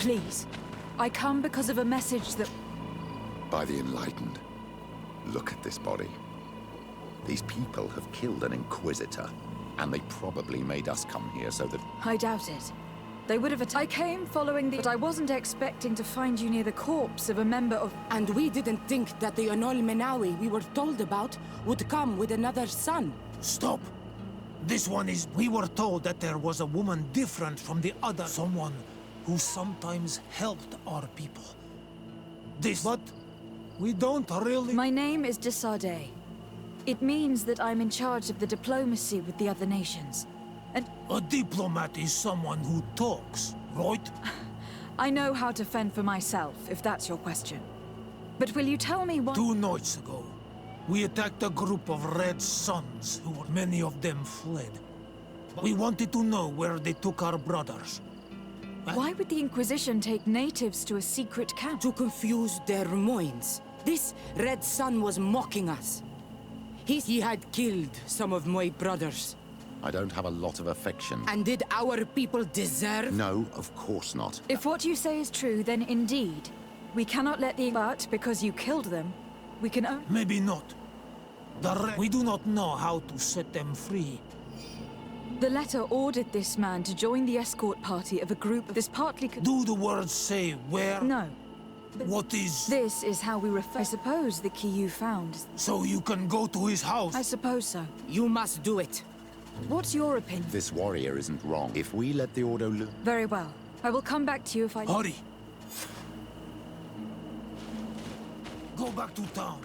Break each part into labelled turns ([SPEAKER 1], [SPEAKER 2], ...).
[SPEAKER 1] Please. I come because of a message that...
[SPEAKER 2] By the enlightened. Look at this body. These people have killed an Inquisitor, and they probably made us come here so that...
[SPEAKER 1] I doubt it. They would have I came following the... But I wasn't expecting to find you near the corpse of a member of...
[SPEAKER 3] And we didn't think that the Anol Menawi we were told about would come with another son.
[SPEAKER 4] Stop! This one is... We were told that there was a woman different from the other. Someone who sometimes helped our people. But we don't really...
[SPEAKER 1] My name is Ssd. It means that I'm in charge of the diplomacy with the other nations. And...
[SPEAKER 4] A diplomat is someone who talks, right?
[SPEAKER 1] I know how to fend for myself, if that's your question. But will you tell me what...
[SPEAKER 4] 2 nights ago, we attacked a group of Red Sons, many of them fled. We wanted to know where they took our brothers.
[SPEAKER 1] Why would the Inquisition take natives to a secret camp?
[SPEAKER 3] To confuse their minds. This Red Sun was mocking us. He had killed some of my brothers.
[SPEAKER 2] I don't have a lot of affection.
[SPEAKER 3] And did our people deserve?
[SPEAKER 2] No, of course not.
[SPEAKER 1] If what you say is true, then indeed. We cannot let the... But because you killed them, we can...
[SPEAKER 4] Maybe not. We do not know how to set them free.
[SPEAKER 1] The letter ordered this man to join the escort party of a group. This partly could...
[SPEAKER 4] Do the words say where?
[SPEAKER 1] No.
[SPEAKER 4] What is...
[SPEAKER 1] This is how we refer... I suppose the key you found...
[SPEAKER 4] So you can go to his house?
[SPEAKER 1] I suppose so.
[SPEAKER 3] You must do it.
[SPEAKER 1] What's your opinion?
[SPEAKER 2] This warrior isn't wrong. If we let the Ordo loose...
[SPEAKER 1] Very well. I will come back to you if I...
[SPEAKER 4] Hurry! Go back to town.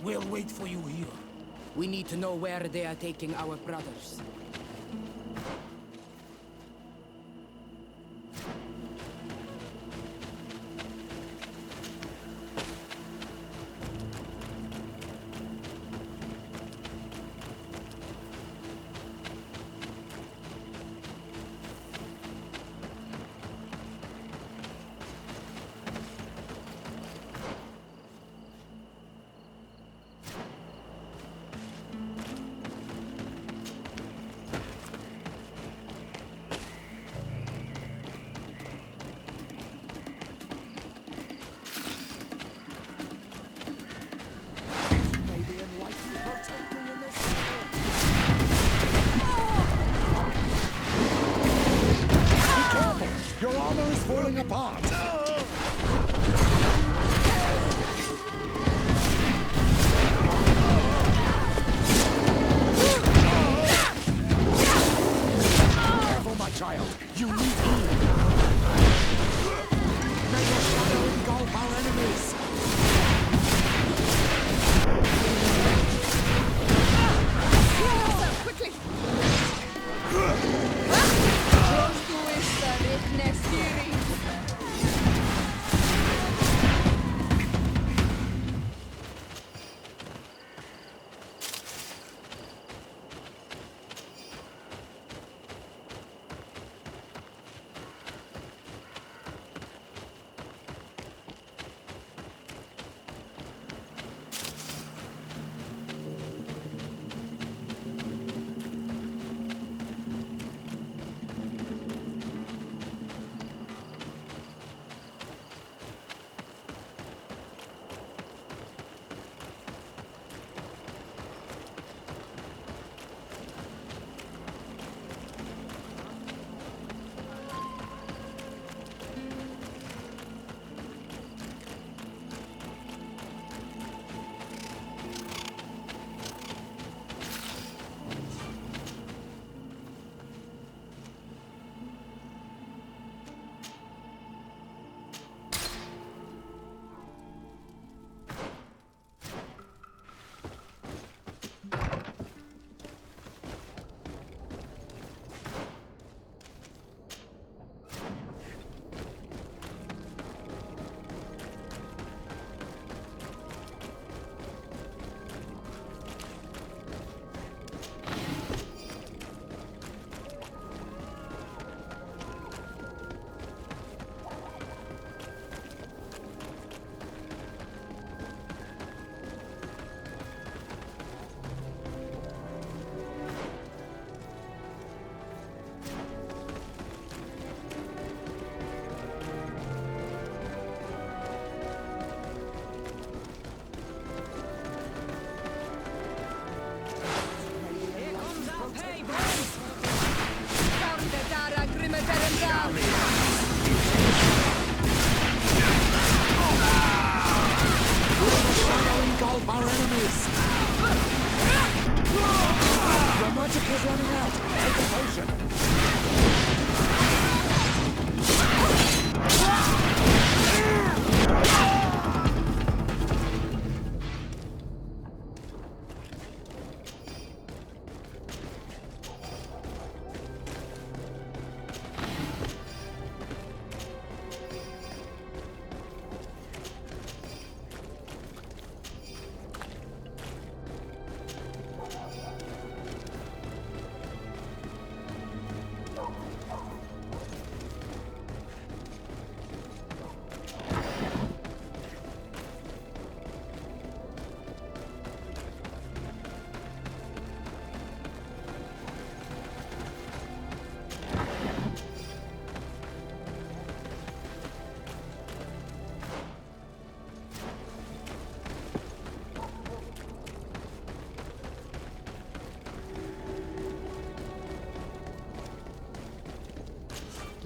[SPEAKER 4] We'll wait for you here.
[SPEAKER 3] We need to know where they are taking our brothers.
[SPEAKER 2] Your armor is falling apart! Careful, my child! You need healing! May your shadow engulf our enemies!
[SPEAKER 1] Quickly!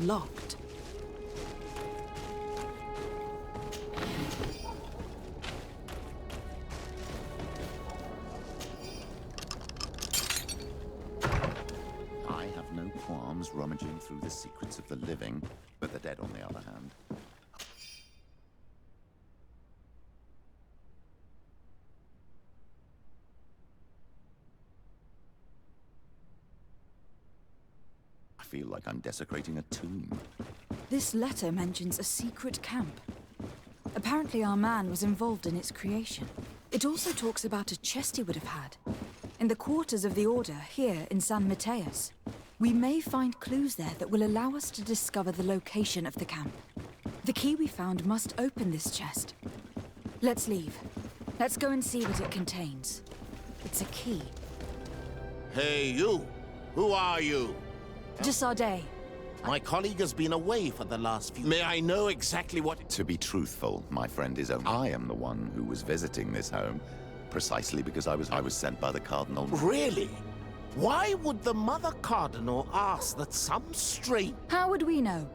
[SPEAKER 1] locked.
[SPEAKER 2] I have no qualms rummaging through the secrets of the living, but the dead, on the other hand. I feel like I'm desecrating a tomb.
[SPEAKER 1] This letter mentions a secret camp. Apparently our man was involved in its creation. It also talks about a chest he would have had, in the quarters of the Order here in San Mateus. We may find clues there that will allow us to discover the location of the camp. The key we found must open this chest. Let's leave. Let's go and see what it contains. It's a key.
[SPEAKER 5] Hey, you! Who are you?
[SPEAKER 1] Ssd.
[SPEAKER 5] My colleague has been away for the last few... May I know exactly what...
[SPEAKER 2] To be truthful, my friend is I am the one who was visiting this home, precisely because I was sent by the Cardinal.
[SPEAKER 5] Really? Why would the Mother Cardinal ask that some strange...
[SPEAKER 1] How would we know?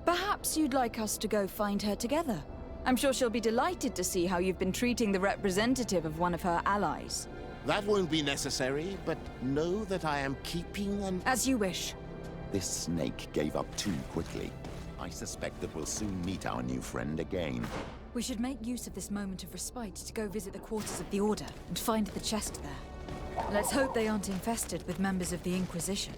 [SPEAKER 1] Perhaps you'd like us to go find her together. I'm sure she'll be delighted to see how you've been treating the representative of one of her allies.
[SPEAKER 5] That won't be necessary, but know that I am keeping an...
[SPEAKER 1] As you wish.
[SPEAKER 2] This snake gave up too quickly. I suspect that we'll soon meet our new friend again.
[SPEAKER 1] We should make use of this moment of respite to go visit the quarters of the Order and find the chest there. Let's hope they aren't infested with members of the Inquisition.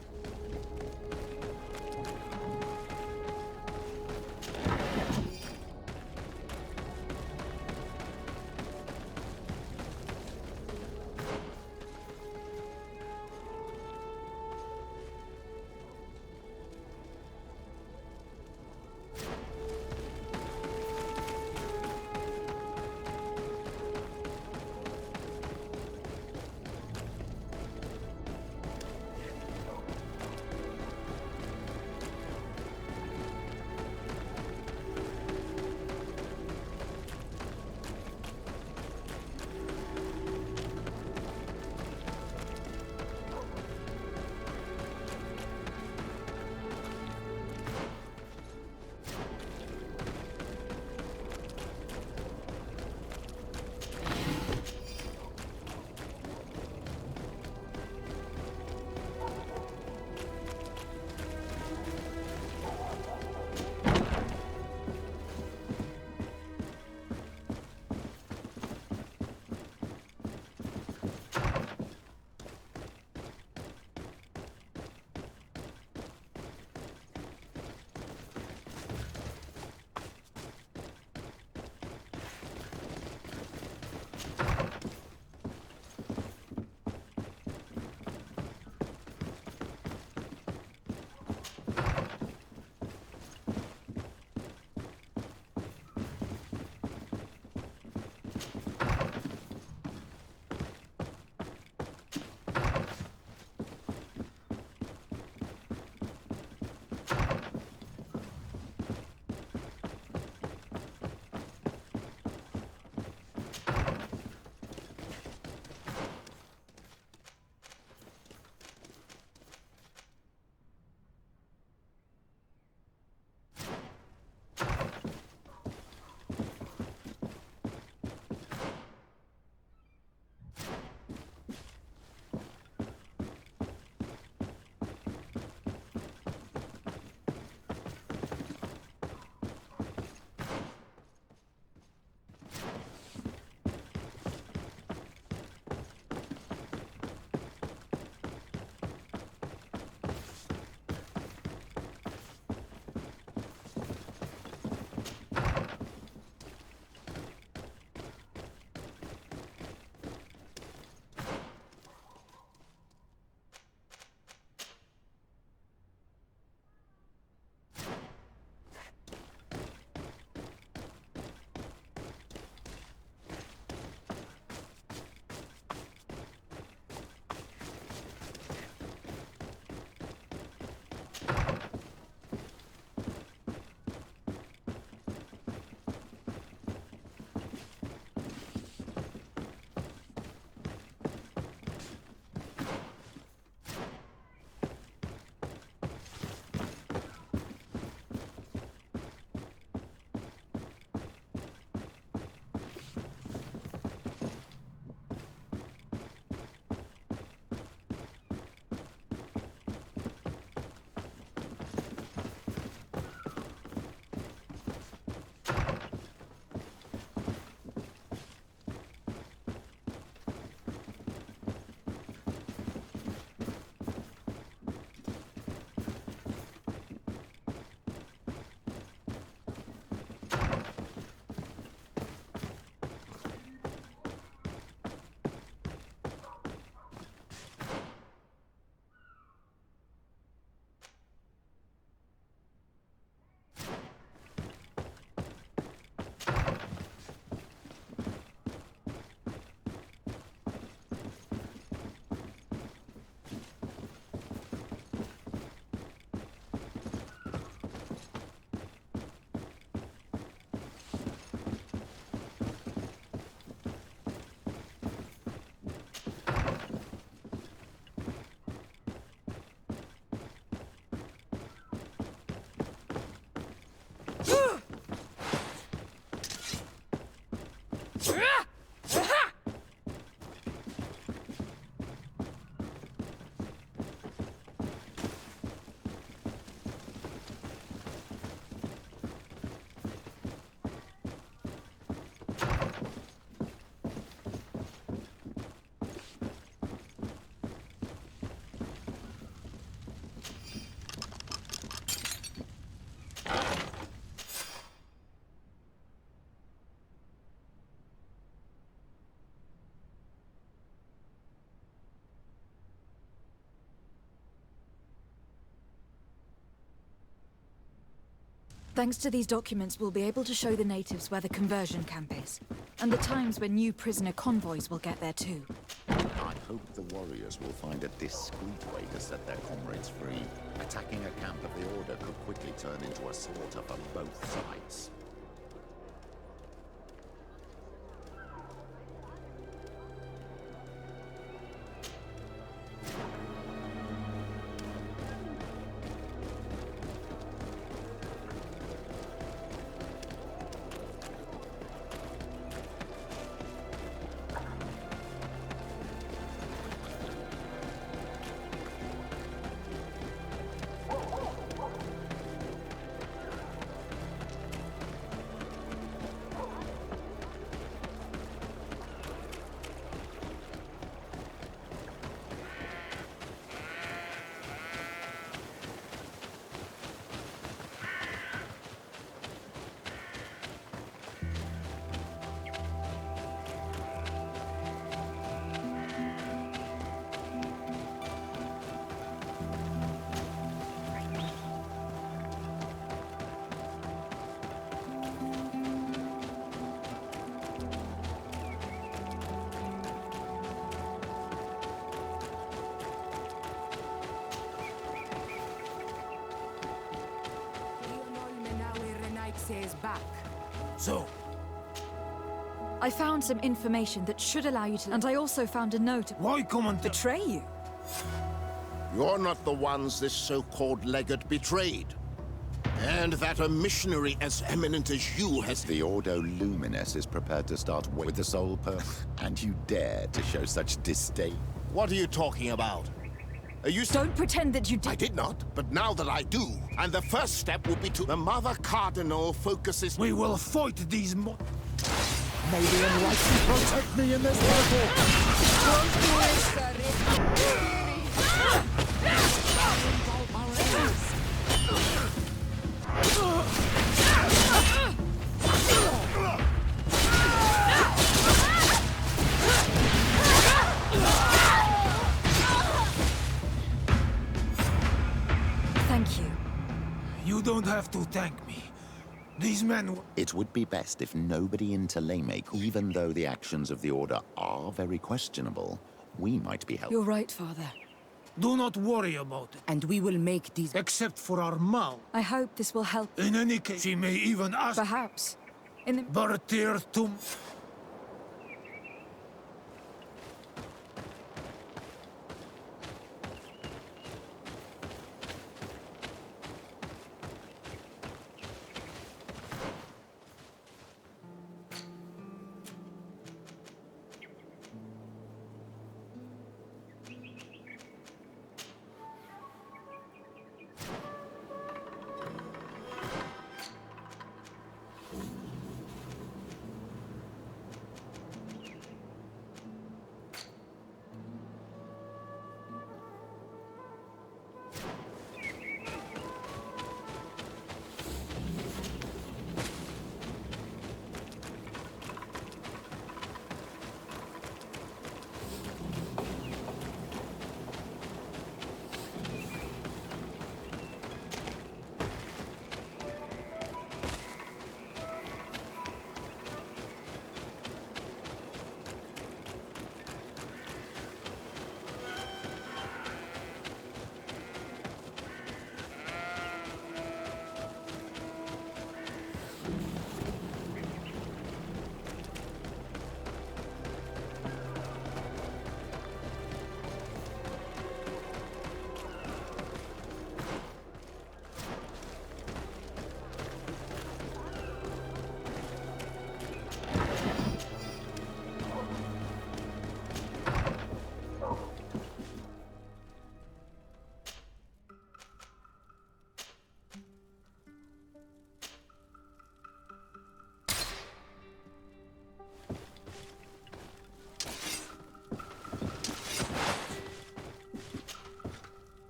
[SPEAKER 1] Thanks to these documents, we'll be able to show the natives where the conversion camp is, and the times when new prisoner convoys will get there too.
[SPEAKER 2] I hope the warriors will find a discreet way to set their comrades free. Attacking a camp of the Order could quickly turn into a slaughter for both sides.
[SPEAKER 3] Says back.
[SPEAKER 4] So,
[SPEAKER 1] I found some information that should allow you to... And I also found a note...
[SPEAKER 4] why Commander?
[SPEAKER 1] Betray you?
[SPEAKER 5] You're not the ones this so-called legate betrayed. And that a missionary as eminent as you has...
[SPEAKER 2] The Ordo Luminis is prepared to start with the Soul Pearl, and you dare to show such disdain.
[SPEAKER 5] What are you talking about? You
[SPEAKER 1] Don't pretend that you did...
[SPEAKER 5] I did not, but now that I do, and the first step will be to... The Mother Cardinal focuses...
[SPEAKER 4] We will fight these
[SPEAKER 6] May the Enlightened protect me in this battle!
[SPEAKER 1] Thank you.
[SPEAKER 4] You don't have to thank me. These men...
[SPEAKER 2] It would be best if nobody in Teleme, even though the actions of the Order are very questionable, we might be helpful.
[SPEAKER 1] You're right, Father.
[SPEAKER 4] Do not worry about it.
[SPEAKER 3] And we will make these...
[SPEAKER 4] Except for our Mal.
[SPEAKER 1] I hope this will help.
[SPEAKER 4] In any case, she may even ask...
[SPEAKER 1] Perhaps. In the...
[SPEAKER 4] Bartir tum...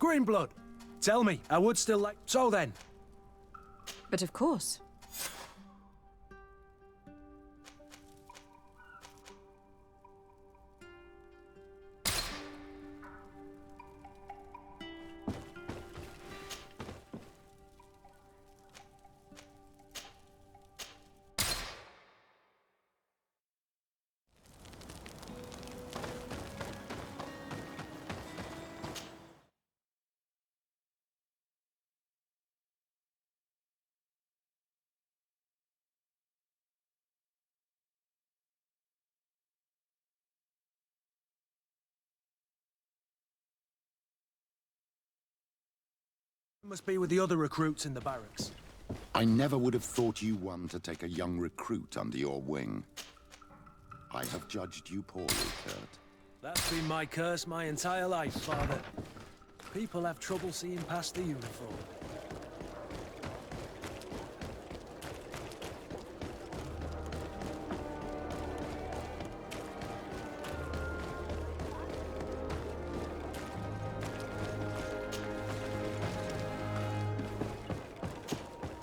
[SPEAKER 6] Greenblood, tell me, I would still like... So then,
[SPEAKER 1] But of course.
[SPEAKER 7] Must be with the other recruits in the barracks.
[SPEAKER 2] I never would have thought you one to take a young recruit under your wing. I have judged you poorly, Kurt.
[SPEAKER 7] That's been my curse my entire life, Father. People have trouble seeing past the uniform.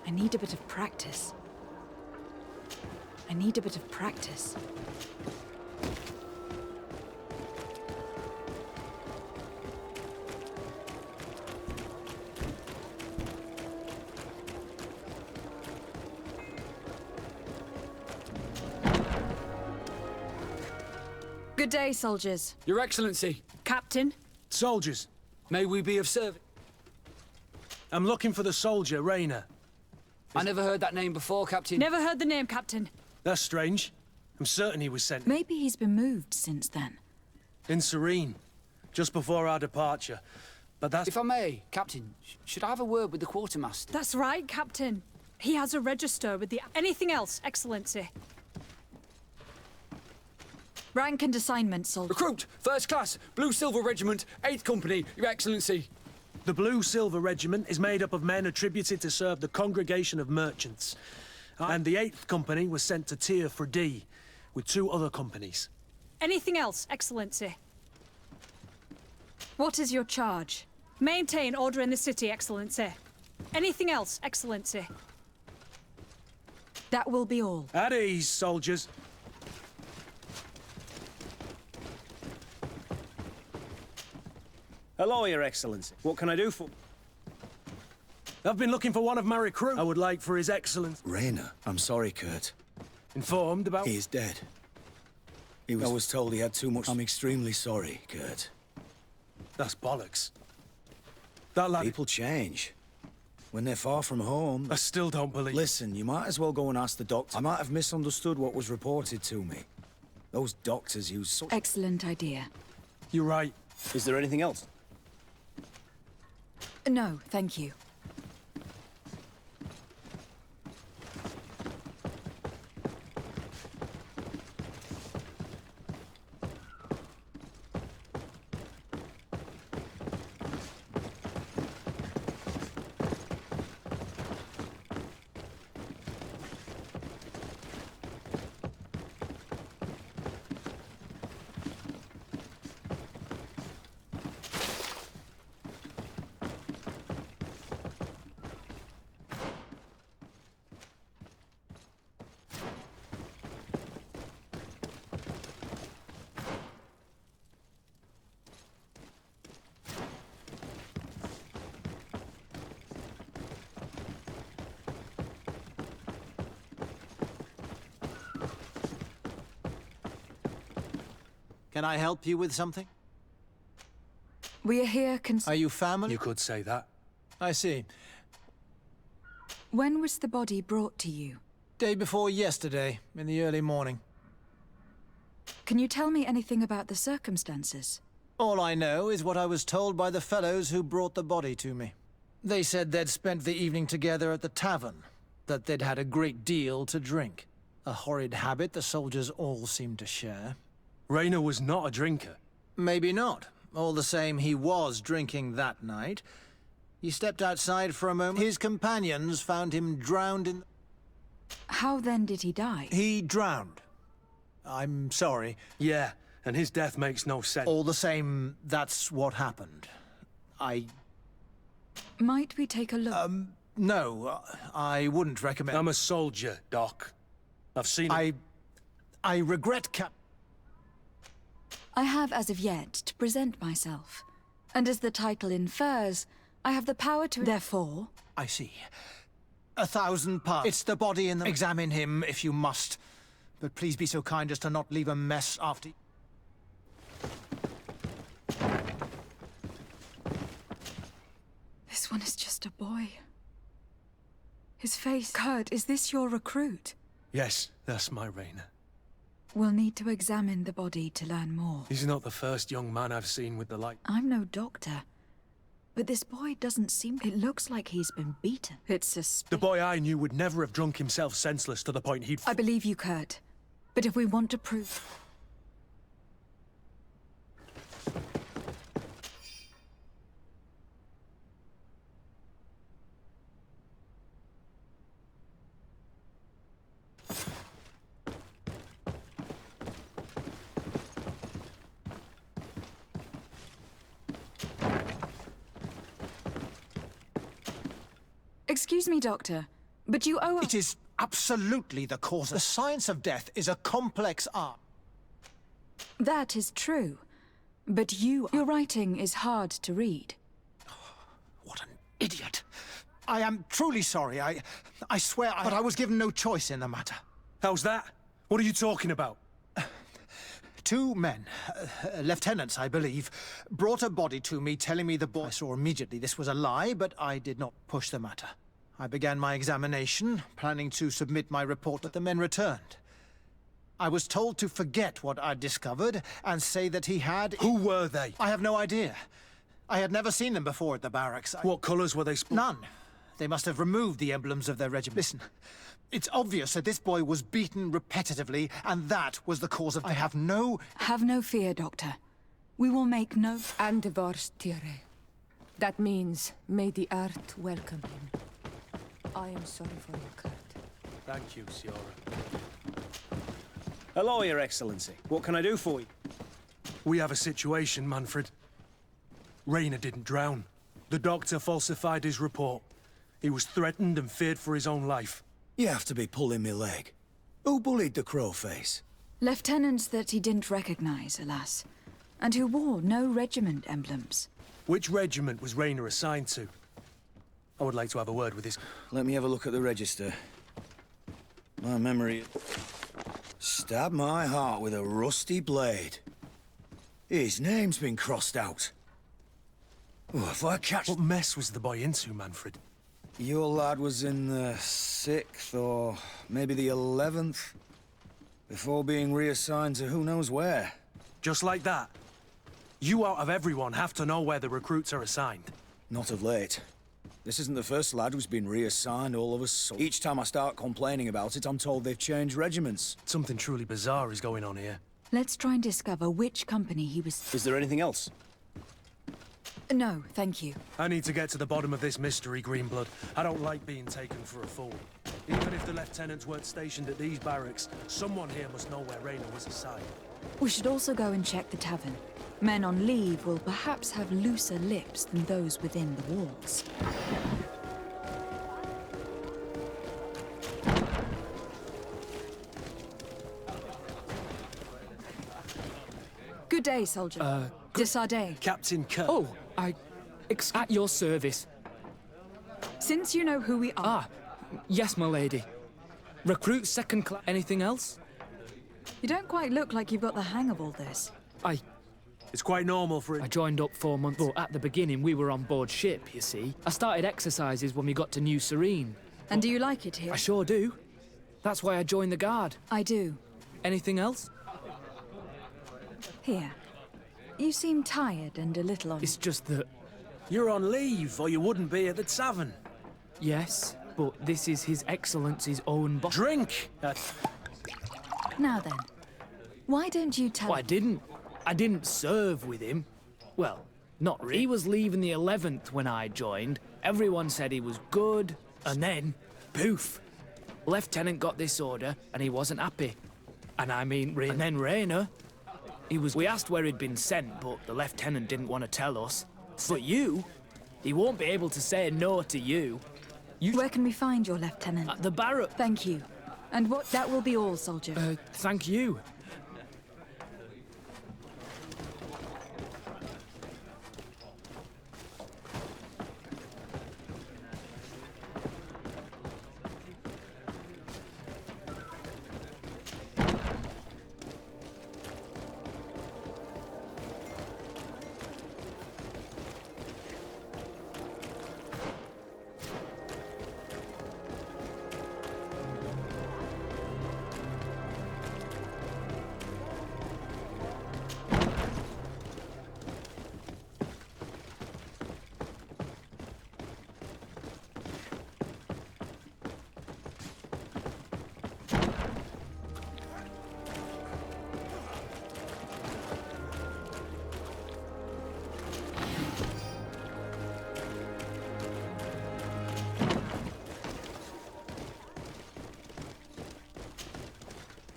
[SPEAKER 1] I need a bit of practice. I need a bit of practice. Good day, soldiers.
[SPEAKER 8] Your Excellency,
[SPEAKER 1] Captain.
[SPEAKER 7] Soldiers,
[SPEAKER 8] may we be of service?
[SPEAKER 7] I'm looking for the soldier, Rayner.
[SPEAKER 8] I never heard that name before, Captain.
[SPEAKER 1] Never heard the name, Captain.
[SPEAKER 7] That's strange. I'm certain he was sent
[SPEAKER 1] Maybe he's been moved since then.
[SPEAKER 7] in Serene, just before our departure. But that's...
[SPEAKER 8] If I may, Captain, should I have a word with the quartermaster?
[SPEAKER 9] That's right, Captain. He has a register with the... Anything else, Excellency?
[SPEAKER 1] Rank and assignment, soldier.
[SPEAKER 8] Recruit, first class, Blue Silver Regiment, 8th Company, Your Excellency.
[SPEAKER 7] The Blue Silver Regiment is made up of men attributed to serve the Congregation of Merchants. And the 8th Company was sent to Tier for D, with 2 other companies.
[SPEAKER 9] Anything else, Excellency?
[SPEAKER 1] What is your charge?
[SPEAKER 9] Maintain order in the city, Excellency. Anything else, Excellency?
[SPEAKER 1] That will be all.
[SPEAKER 7] At ease, soldiers.
[SPEAKER 10] Hello, Your Excellency. What can I do for...
[SPEAKER 7] I've been looking for one of my recruits. I would like for His Excellency...
[SPEAKER 11] Rayner, I'm sorry, Kurt.
[SPEAKER 7] Informed about...
[SPEAKER 11] He is dead. I was told he had too much... I'm extremely sorry, Kurt.
[SPEAKER 7] That's bollocks. That lad...
[SPEAKER 11] People change. When they're far from home...
[SPEAKER 7] I still don't believe...
[SPEAKER 11] Listen, you might as well go and ask the doctor. I might have misunderstood what was reported to me. Those doctors use such...
[SPEAKER 1] Excellent idea.
[SPEAKER 7] You're right.
[SPEAKER 10] Is there anything else?
[SPEAKER 1] No, thank you.
[SPEAKER 4] Can I help you with something?
[SPEAKER 1] We are here
[SPEAKER 4] Are you family?
[SPEAKER 7] You could say that.
[SPEAKER 4] I see.
[SPEAKER 1] When was the body brought to you?
[SPEAKER 4] Day before yesterday, in the early morning.
[SPEAKER 1] Can you tell me anything about the circumstances?
[SPEAKER 4] All I know is what I was told by the fellows who brought the body to me. They said they'd spent the evening together at the tavern, that they'd had a great deal to drink. A horrid habit the soldiers all seemed to share.
[SPEAKER 7] Rayner was not a drinker.
[SPEAKER 4] Maybe not. All the same, he was drinking that night. He stepped outside for a moment. His companions found him drowned in...
[SPEAKER 1] How then did he die?
[SPEAKER 4] He drowned. I'm sorry.
[SPEAKER 7] Yeah, and his death makes no sense.
[SPEAKER 4] All the same, that's what happened.
[SPEAKER 1] Might we take a look?
[SPEAKER 4] No, I wouldn't recommend...
[SPEAKER 7] I'm a soldier, Doc. I've seen...
[SPEAKER 4] I regret,
[SPEAKER 1] I have as of yet to present myself. And as the title infers, I have the power to... Therefore...
[SPEAKER 4] I see. 1,000 parts. It's the body in the... Examine him if you must. But please be so kind as to not leave a mess after...
[SPEAKER 1] This one is just a boy. His face... Kurt, is this your recruit?
[SPEAKER 7] Yes, that's my Rayner.
[SPEAKER 1] We'll need to examine the body to learn more.
[SPEAKER 7] He's not the first young man I've seen with the light.
[SPEAKER 1] I'm no doctor. But this boy doesn't seem... It looks like he's been beaten. It's suspicious.
[SPEAKER 7] The boy I knew would never have drunk himself senseless to the point he'd...
[SPEAKER 1] I believe you, Kurt. But if we want to prove... Excuse me, Doctor, but you owe...
[SPEAKER 4] It is absolutely the cause. The science of death is a complex art.
[SPEAKER 1] That is true. But your writing is hard to read.
[SPEAKER 4] What an idiot. I am truly sorry. I swear but I was given no choice in the matter.
[SPEAKER 7] How's that? What are you talking about?
[SPEAKER 4] Two men, lieutenants, I believe, brought a body to me, telling me the boy... I saw immediately this was a lie, but I did not push the matter. I began my examination, planning to submit my report, but the men returned. I was told to forget what I'd discovered and say that he had...
[SPEAKER 7] Who were they?
[SPEAKER 4] I have no idea. I had never seen them before at the barracks.
[SPEAKER 7] What colours were they?
[SPEAKER 4] None. They must have removed the emblems of their regiment. Listen, it's obvious that this boy was beaten repetitively, and that was the cause of... I have no...
[SPEAKER 1] Have no fear, Doctor. We will make no...
[SPEAKER 3] Andevars tire. That means, may the earth welcome him. I am sorry for your Kurt.
[SPEAKER 7] Thank you, Siora.
[SPEAKER 10] Hello, Your Excellency. What can I do for you?
[SPEAKER 7] We have a situation, Manfred. Rainer didn't drown. The doctor falsified his report. He was threatened and feared for his own life.
[SPEAKER 11] You have to be pulling me leg. Who bullied the crowface?
[SPEAKER 1] Lieutenants that he didn't recognize, alas. And who wore no regiment emblems.
[SPEAKER 7] Which regiment was Rainer assigned to? I would like to have a word with his...
[SPEAKER 11] Let me have a look at the register. My memory... Stab my heart with a rusty blade. His name's been crossed out. Oh, if I catch...
[SPEAKER 7] What mess was the boy into, Manfred?
[SPEAKER 11] Your lad was in the 6th or maybe the 11th, before being reassigned to who knows where.
[SPEAKER 7] Just like that? You out of everyone have to know where the recruits are assigned.
[SPEAKER 11] Not of late. This isn't the first lad who's been reassigned all of a sudden. Each time I start complaining about it, I'm told they've changed regiments.
[SPEAKER 7] Something truly bizarre is going on here.
[SPEAKER 1] Let's try and discover which company he was...
[SPEAKER 10] Is there anything else?
[SPEAKER 1] No, thank you.
[SPEAKER 7] I need to get to the bottom of this mystery, Greenblood. I don't like being taken for a fool. Even if the lieutenants weren't stationed at these barracks, someone here must know where Rainer was assigned.
[SPEAKER 1] We should also go and check the tavern. Men on leave will perhaps have looser lips than those within the walls. Good day, soldier. Ssd.
[SPEAKER 7] Captain Kurt.
[SPEAKER 12] Oh, at your service.
[SPEAKER 1] Since you know who we are...
[SPEAKER 12] Ah, yes, my lady. Recruit second class. Anything else?
[SPEAKER 1] You don't quite look like you've got the hang of all this.
[SPEAKER 7] It's quite normal for it.
[SPEAKER 12] I joined up 4 months, but at the beginning we were on board ship, you see. I started exercises when we got to New Serene.
[SPEAKER 1] And do you like it here?
[SPEAKER 12] I sure do. That's why I joined the Guard.
[SPEAKER 1] I do.
[SPEAKER 12] Anything else?
[SPEAKER 1] Here. You seem tired and a little on...
[SPEAKER 12] It's just that...
[SPEAKER 7] You're on leave, or you wouldn't be at the tavern.
[SPEAKER 12] Yes, but this is His Excellency's own boss.
[SPEAKER 7] Drink!
[SPEAKER 1] Now then, why don't you tell...
[SPEAKER 12] Well, I didn't serve with him. Well, not really. He was leaving the 11th when I joined. Everyone said he was good, and then, poof. Lieutenant got this order, and he wasn't happy. And I mean, and then Rainer. We asked where he'd been sent, but the lieutenant didn't want to tell us. But he won't be able to say no to you.
[SPEAKER 1] Where can we find your lieutenant?
[SPEAKER 12] At the barrack.
[SPEAKER 1] Thank you. And what... That will be all, soldier.
[SPEAKER 12] Thank you.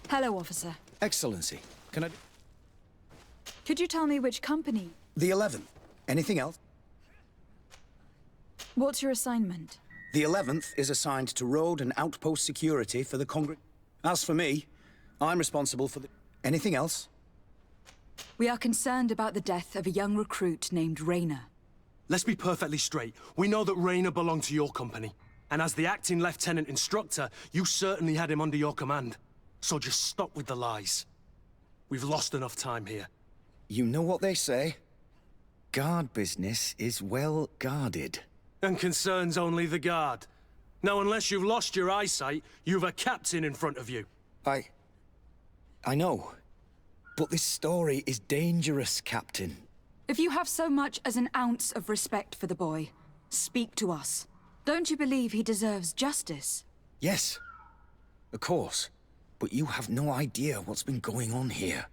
[SPEAKER 1] Hello, officer.
[SPEAKER 11] Excellency, can I...
[SPEAKER 1] Could you tell me which company?
[SPEAKER 11] The 11th. Anything else?
[SPEAKER 1] What's your assignment?
[SPEAKER 11] The 11th is assigned to road and outpost security for the As for me, I'm responsible for the... Anything else?
[SPEAKER 1] We are concerned about the death of a young recruit named Rayner.
[SPEAKER 7] Let's be perfectly straight. We know that Rayner belonged to your company. And as the acting lieutenant instructor, you certainly had him under your command. So just stop with the lies. We've lost enough time here.
[SPEAKER 11] You know what they say? Guard business is well guarded.
[SPEAKER 7] And concerns only the guard. Now, unless you've lost your eyesight, you've a captain in front of you.
[SPEAKER 11] I know. But this story is dangerous, Captain.
[SPEAKER 1] If you have so much as an ounce of respect for the boy, speak to us. Don't you believe he deserves justice?
[SPEAKER 11] Yes, of course. But you have no idea what's been going on here.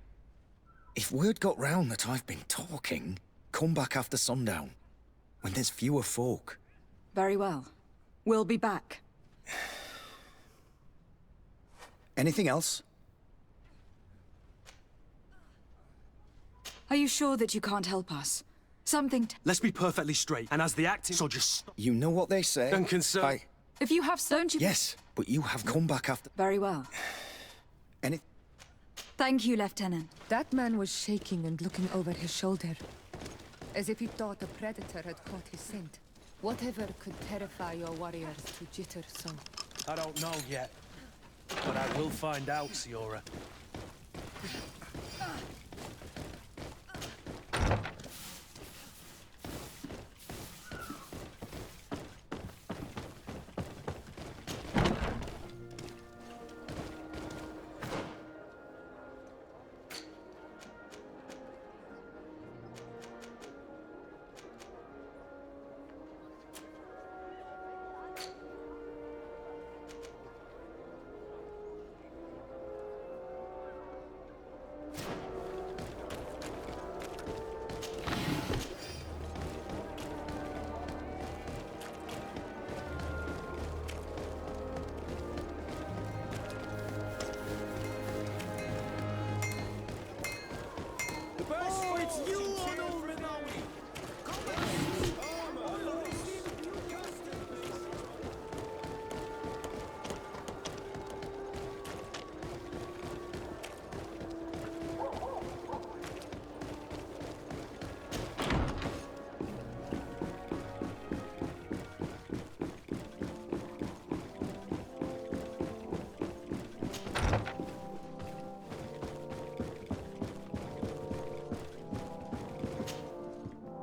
[SPEAKER 11] If word got round that I've been talking, come back after sundown, when there's fewer folk.
[SPEAKER 1] Very well. We'll be back.
[SPEAKER 11] Anything else?
[SPEAKER 1] Are you sure that you can't help us? Something
[SPEAKER 7] Let's be perfectly straight, and as the acting... So just stop.
[SPEAKER 11] You know what they say?
[SPEAKER 7] And concern...
[SPEAKER 1] If you have... Don't you...
[SPEAKER 11] Yes, but you have come back after...
[SPEAKER 1] Very well. Thank you, Lieutenant.
[SPEAKER 13] That man was shaking and looking over his shoulder, as if he thought a predator had caught his scent. Whatever could terrify your warriors to jitter so?
[SPEAKER 7] I don't know yet, but I will find out, Siora.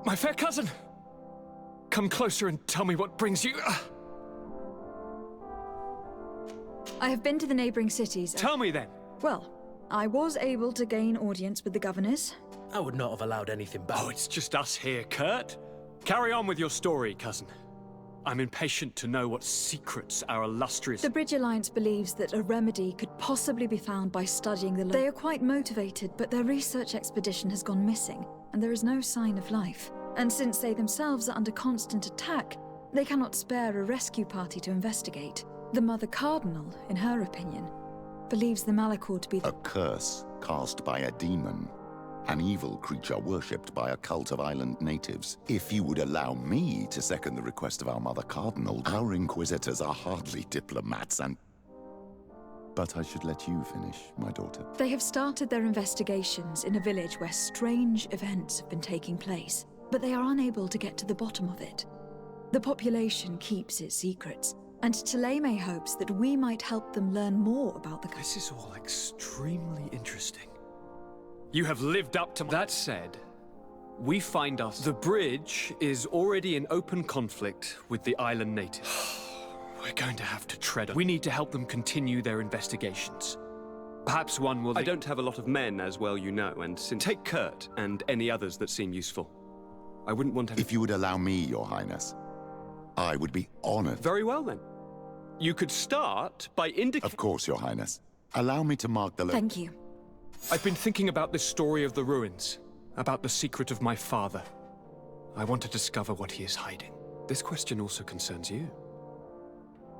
[SPEAKER 14] My fair cousin! Come closer and tell me what brings you...
[SPEAKER 1] I have been to the neighboring cities.
[SPEAKER 14] Tell me then!
[SPEAKER 1] Well, I was able to gain audience with the governors.
[SPEAKER 7] I would not have allowed anything back.
[SPEAKER 14] Oh, it's just us here, Kurt. Carry on with your story, cousin. I'm impatient to know what secrets our illustrious...
[SPEAKER 1] The Bridge Alliance believes that a remedy could possibly be found by studying the... They are quite motivated, but their research expedition has gone missing, and there is no sign of life. And since they themselves are under constant attack, they cannot spare a rescue party to investigate. The Mother Cardinal, in her opinion, believes the Malachor to be...
[SPEAKER 2] A curse cast by a demon. An evil creature worshipped by a cult of island natives. If you would allow me to second the request of our Mother Cardinal, our Inquisitors are hardly diplomats and... But I should let you finish, my daughter.
[SPEAKER 1] They have started their investigations in a village where strange events have been taking place, but they are unable to get to the bottom of it. The population keeps its secrets, and Taleme hopes that we might help them learn more about the...
[SPEAKER 14] This is all extremely interesting. You have lived up to... That said, we find us... The bridge is already in open conflict with the island natives. We're going to have to tread on... We need to help them continue their investigations. Perhaps one will...
[SPEAKER 15] I don't have a lot of men, as well you know, and since... Take Kurt and any others that seem useful. I wouldn't want to...
[SPEAKER 2] If you would allow me, Your Highness, I would be honored.
[SPEAKER 15] Very well, then. You could start by indicating...
[SPEAKER 2] Of course, Your Highness. Allow me to mark the...
[SPEAKER 1] Thank you.
[SPEAKER 14] I've been thinking about this story of the ruins, about the secret of my father. I want to discover what he is hiding. This question also concerns you.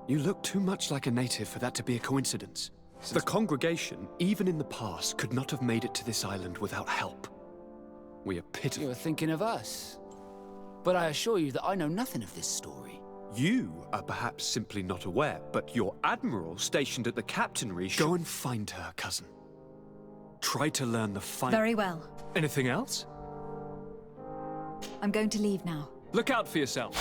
[SPEAKER 14] You look too much like a native for that to be a coincidence. The congregation, even in the past, could not have made it to this island without help. We are pitiful.
[SPEAKER 16] You were thinking of us. But I assure you that I know nothing of this story.
[SPEAKER 14] You are perhaps simply not aware, but your admiral stationed at the captainry Go and find her, cousin. Try to learn the
[SPEAKER 1] Very well.
[SPEAKER 14] Anything else?
[SPEAKER 1] I'm going to leave now.
[SPEAKER 14] Look out for yourself.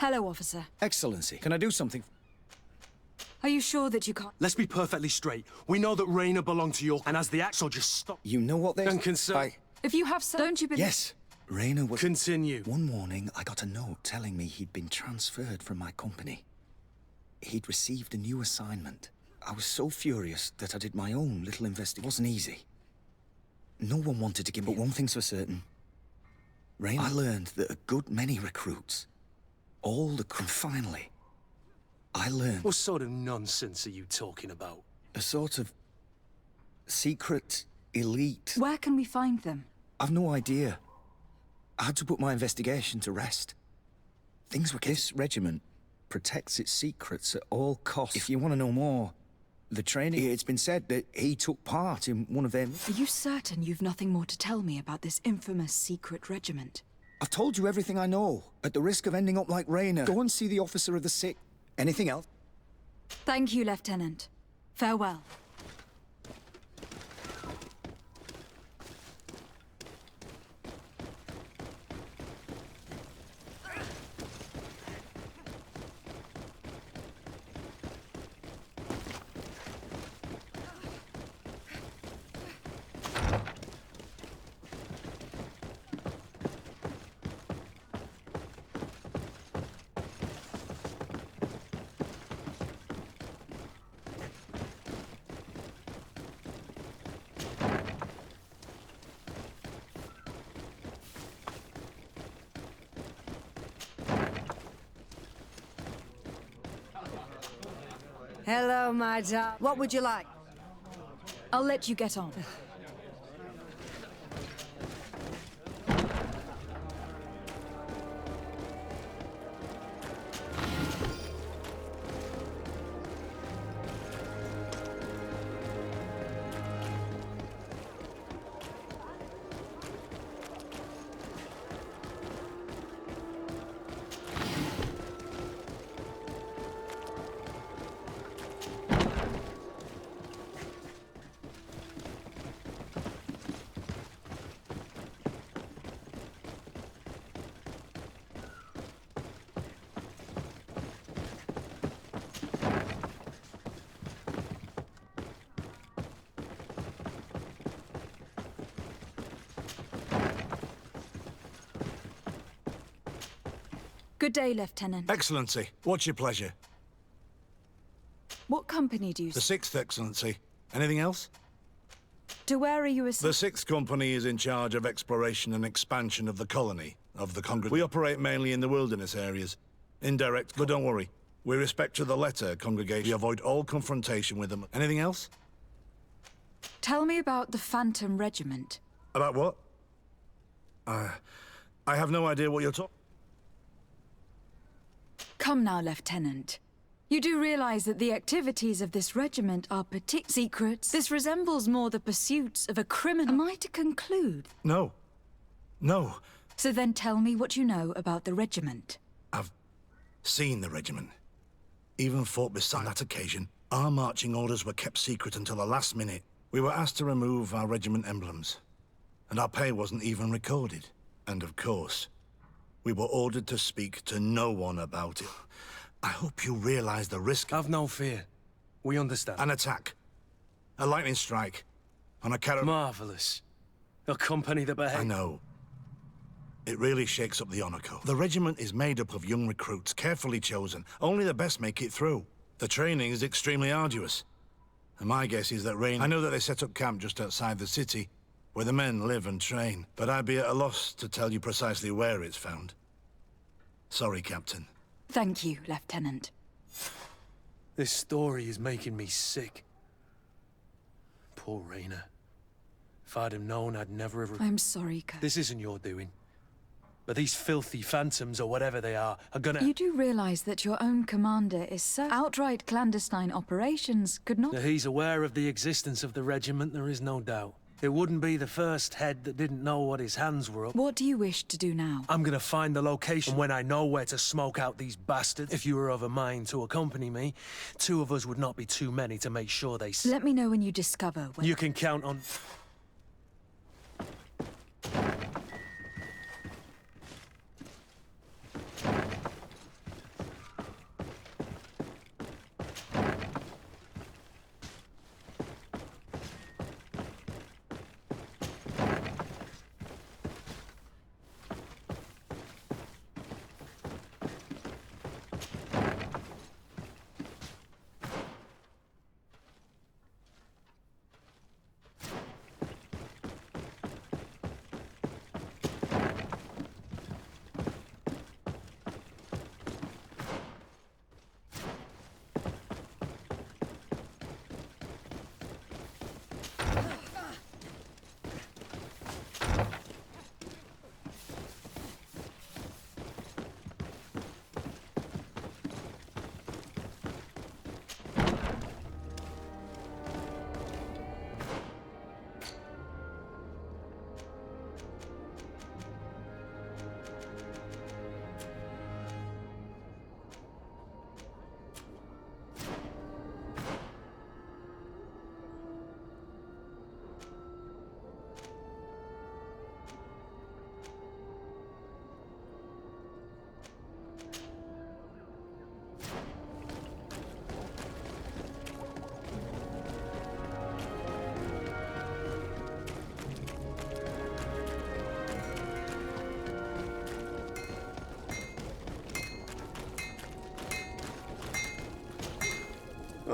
[SPEAKER 1] Hello, officer.
[SPEAKER 11] Excellency, can I do something?
[SPEAKER 1] Are you sure that you can't?
[SPEAKER 7] Let's be perfectly straight. We know that Raina belonged to your... And as the act, so just stop.
[SPEAKER 11] You know what they...
[SPEAKER 7] And concern...
[SPEAKER 1] If you have some... Don't you believe...
[SPEAKER 11] Yes. Raina was...
[SPEAKER 7] Continue.
[SPEAKER 11] One morning, I got a note telling me he'd been transferred from my company. He'd received a new assignment. I was so furious that I did my own little investigation. It wasn't easy. No one wanted to give me... But one thing's for certain. Raina... I learned that a good many recruits... All the... And finally... I learned...
[SPEAKER 7] What sort of nonsense are you talking about?
[SPEAKER 11] A sort of... secret... elite...
[SPEAKER 1] Where can we find them?
[SPEAKER 11] I've no idea. I had to put my investigation to rest. Things were... This regiment protects its secrets at all costs. If you want to know more, the training... It's been said that he took part in one of them...
[SPEAKER 1] Are you certain you've nothing more to tell me about this infamous secret regiment?
[SPEAKER 11] I've told you everything I know, at the risk of ending up like Raina. Go and see the officer of the sick. Anything else?
[SPEAKER 1] Thank you, Lieutenant. Farewell.
[SPEAKER 17] Hello, my darling. What would you like?
[SPEAKER 1] I'll let you get on. Good day, Lieutenant.
[SPEAKER 18] Excellency, what's your pleasure?
[SPEAKER 1] What company do you...
[SPEAKER 18] The 6th, Excellency. Anything else?
[SPEAKER 1] To where are you
[SPEAKER 18] The 6th Company is in charge of exploration and expansion of the colony, of the Congress. We operate mainly in the wilderness areas. Indirect, but don't worry. We respect to the letter, congregation. We avoid all confrontation with them. Anything else?
[SPEAKER 1] Tell me about the Phantom Regiment.
[SPEAKER 18] About what? I have no idea what you're talking...
[SPEAKER 1] Come now, Lieutenant. You do realize that the activities of this regiment are secrets? This resembles more the pursuits of a criminal. Am I to conclude?
[SPEAKER 18] No. No.
[SPEAKER 1] So then tell me what you know about the regiment.
[SPEAKER 18] I've seen the regiment. Even fought beside that occasion. Our marching orders were kept secret until the last minute. We were asked to remove our regiment emblems. And our pay wasn't even recorded. And of course, we were ordered to speak to no one about it. I hope you realize the risk.
[SPEAKER 7] Have no fear. We understand.
[SPEAKER 18] An attack. A lightning strike. On a caravan.
[SPEAKER 7] Marvelous. A company that behaves.
[SPEAKER 18] I know. It really shakes up the honor code. The regiment is made up of young recruits, carefully chosen. Only the best make it through. The training is extremely arduous. And my guess is that Rain... I know that they set up camp just outside the city, where the men live and train, but I'd be at a loss to tell you precisely where it's found. Sorry, Captain.
[SPEAKER 1] Thank you, Lieutenant.
[SPEAKER 7] This story is making me sick. Poor Raina. If I'd have known, I'd never have...
[SPEAKER 1] I'm sorry, Kurt.
[SPEAKER 7] This isn't your doing. But these filthy phantoms, or whatever they are gonna...
[SPEAKER 1] You do realize that your own commander is so... Outright clandestine operations could not...
[SPEAKER 7] He's aware of the existence of the regiment, there is no doubt. It wouldn't be the first head that didn't know what his hands were up.
[SPEAKER 1] What do you wish to do now?
[SPEAKER 7] I'm gonna find the location. And when I know where to smoke out these bastards, if you were of a mind to accompany me, 2 of us would not be too many to make sure they...
[SPEAKER 1] Let me know when you discover where...
[SPEAKER 7] You can count on...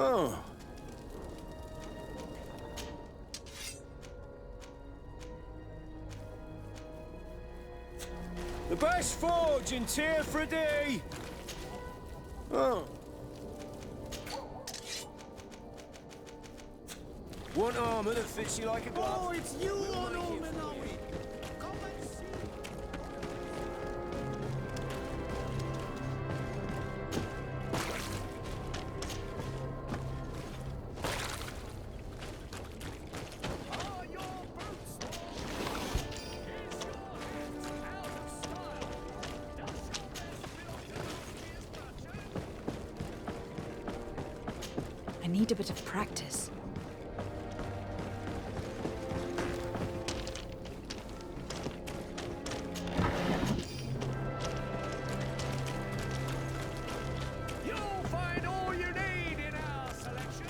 [SPEAKER 11] Oh. The best forge in Tier 3D! Oh. Want armor that fits you like a glove?
[SPEAKER 4] Oh, it's you on Omenawi! Come and see!
[SPEAKER 1] I need a bit of practice.
[SPEAKER 11] You'll find all you need in our selection.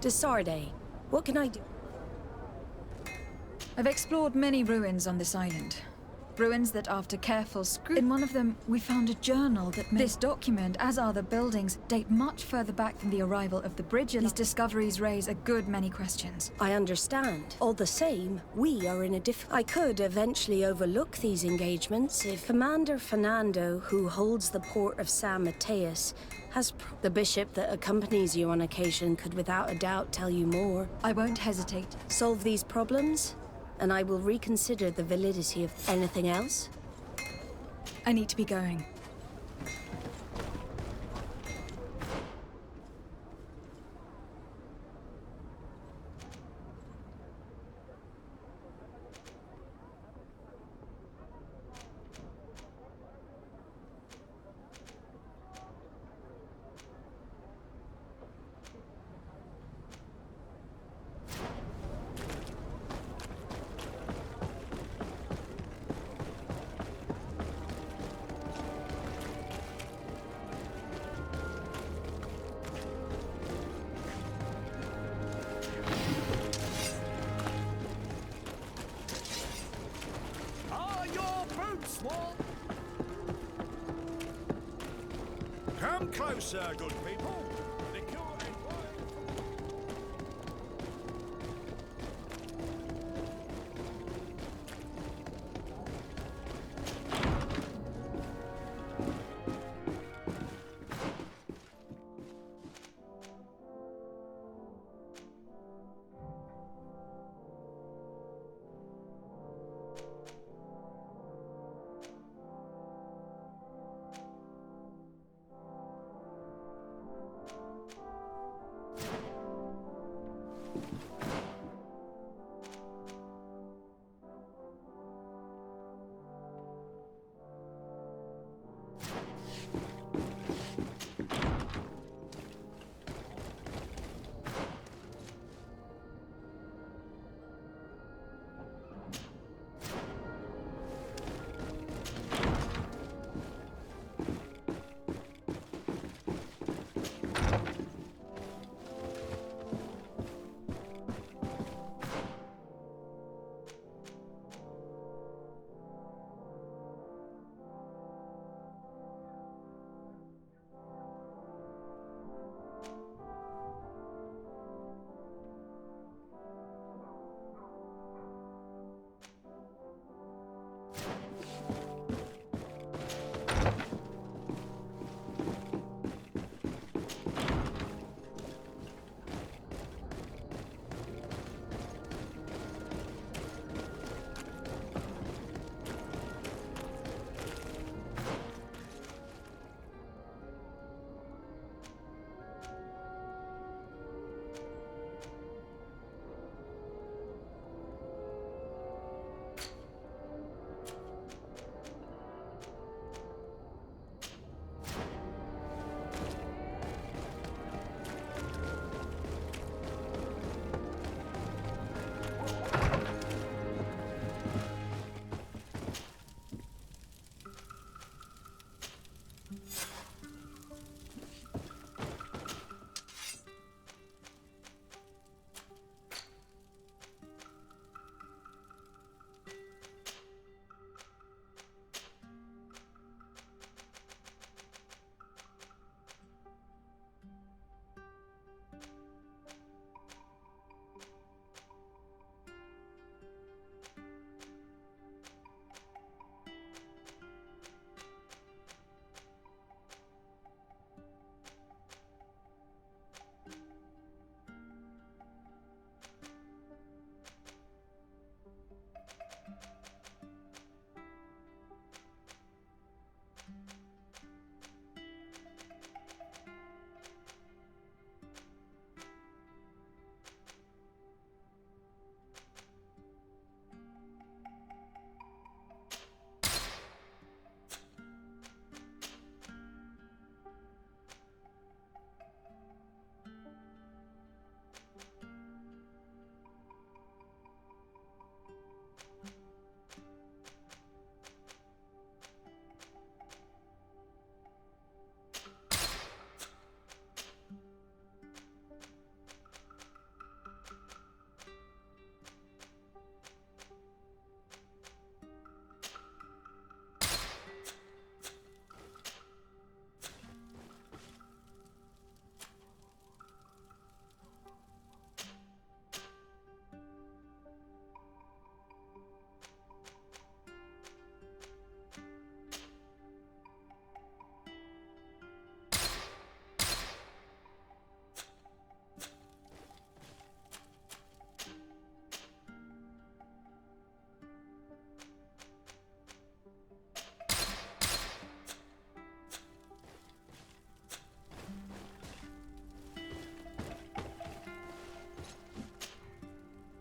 [SPEAKER 17] Ssd, what can I do?
[SPEAKER 1] I've explored many ruins on this island. Ruins that, after careful scrutiny, in one of them we found a journal that this document, as are the buildings, date much further back than the arrival of the bridge. These discoveries raise a good many questions.
[SPEAKER 17] I understand. All the same, we are in a I could eventually overlook these engagements if Commander Fernando, who holds the port of San Mateus, has the bishop that accompanies you on occasion could without a doubt tell you more.
[SPEAKER 1] I won't hesitate.
[SPEAKER 17] Solve these problems, and I will reconsider the validity of anything else.
[SPEAKER 1] I need to be going.
[SPEAKER 11] Come closer, good people. The cure is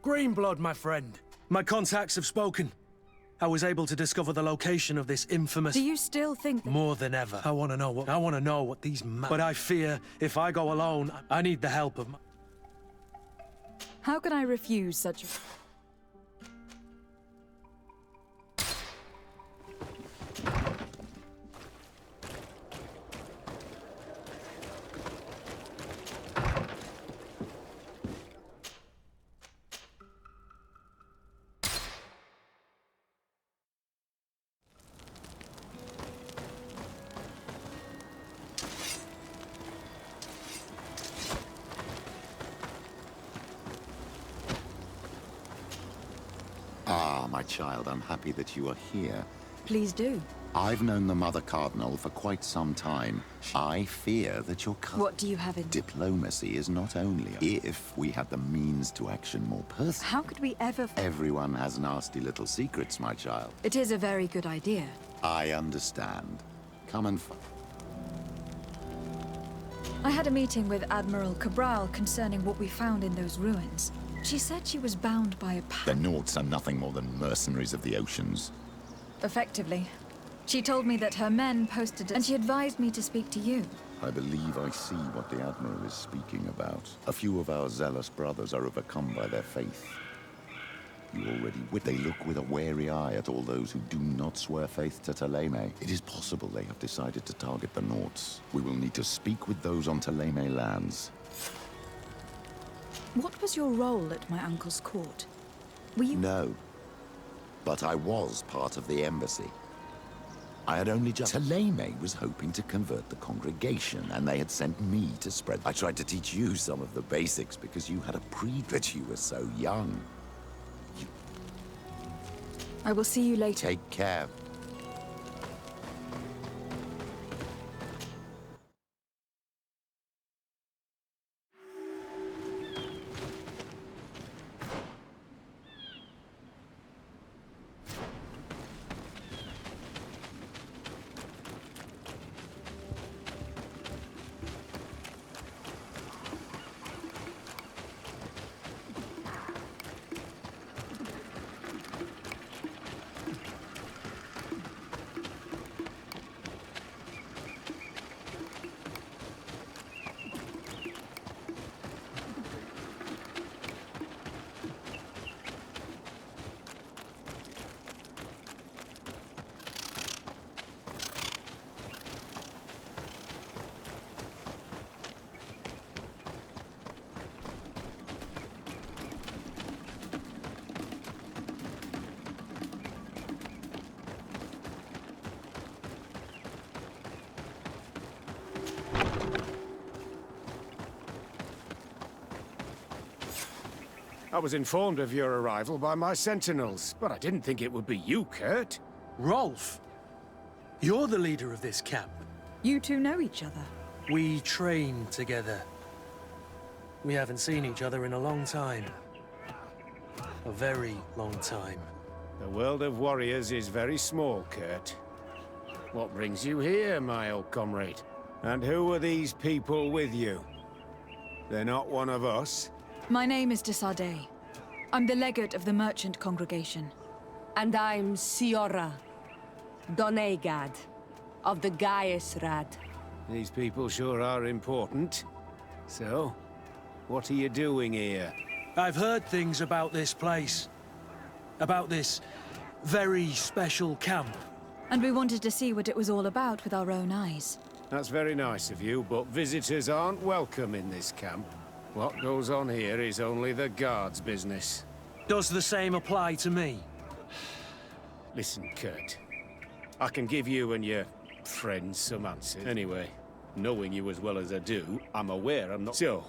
[SPEAKER 7] Greenblood, my friend. My contacts have spoken. I was able to discover the location of this infamous...
[SPEAKER 1] Do you still think that...
[SPEAKER 7] More than ever. I want to know what these But I fear if I go alone, I need the help of...
[SPEAKER 1] How can I refuse such...
[SPEAKER 2] Ah, my child, I'm happy that you are here.
[SPEAKER 1] Please do.
[SPEAKER 2] I've known the Mother Cardinal for quite some time. I fear that your
[SPEAKER 1] What do you have in...
[SPEAKER 2] Diplomacy is not only if we had the means to action more personally.
[SPEAKER 1] How could we ever...
[SPEAKER 2] Everyone has nasty little secrets, my child.
[SPEAKER 1] It is a very good idea.
[SPEAKER 2] I understand. Come and...
[SPEAKER 1] I had a meeting with Admiral Cabral concerning what we found in those ruins. She said she was bound by a pact.
[SPEAKER 2] The Nauts are nothing more than mercenaries of the oceans.
[SPEAKER 1] Effectively. She told me that her men posted it, and she advised me to speak to you.
[SPEAKER 2] I believe I see what the Admiral is speaking about. A few of our zealous brothers are overcome by their faith. You already they look with a wary eye at all those who do not swear faith to Thélème. It is possible they have decided to target the Nauts. We will need to speak with those on Thélème lands.
[SPEAKER 1] What was your role at my uncle's court? Were you...
[SPEAKER 2] No. But I was part of the embassy. I had only just... Thélème was hoping to convert the congregation, and they had sent me to spread... I tried to teach you some of the basics because you had a that you were so young.
[SPEAKER 1] I will see you later.
[SPEAKER 2] Take care.
[SPEAKER 19] I was informed of your arrival by my sentinels, but I didn't think it would be you, Kurt.
[SPEAKER 7] Rolf? You're the leader of this camp.
[SPEAKER 1] You two know each other.
[SPEAKER 7] We train together. We haven't seen each other in a long time. A very long time.
[SPEAKER 19] The world of warriors is very small, Kurt. What brings you here, my old comrade? And who are these people with you? They're not one of us?
[SPEAKER 1] My name is Ssd. I'm the legate of the merchant congregation.
[SPEAKER 3] And I'm Siora, Donegad, of the Gaesrad.
[SPEAKER 19] These people sure are important. So, what are you doing here?
[SPEAKER 7] I've heard things about this place. About this very special camp.
[SPEAKER 1] And we wanted to see what it was all about with our own eyes.
[SPEAKER 19] That's very nice of you, but visitors aren't welcome in this camp. What goes on here is only the guards' business.
[SPEAKER 7] Does the same apply to me?
[SPEAKER 19] Listen, Kurt. I can give you and your friends some answers. Anyway, knowing you as well as I do, I'm aware I'm not... So...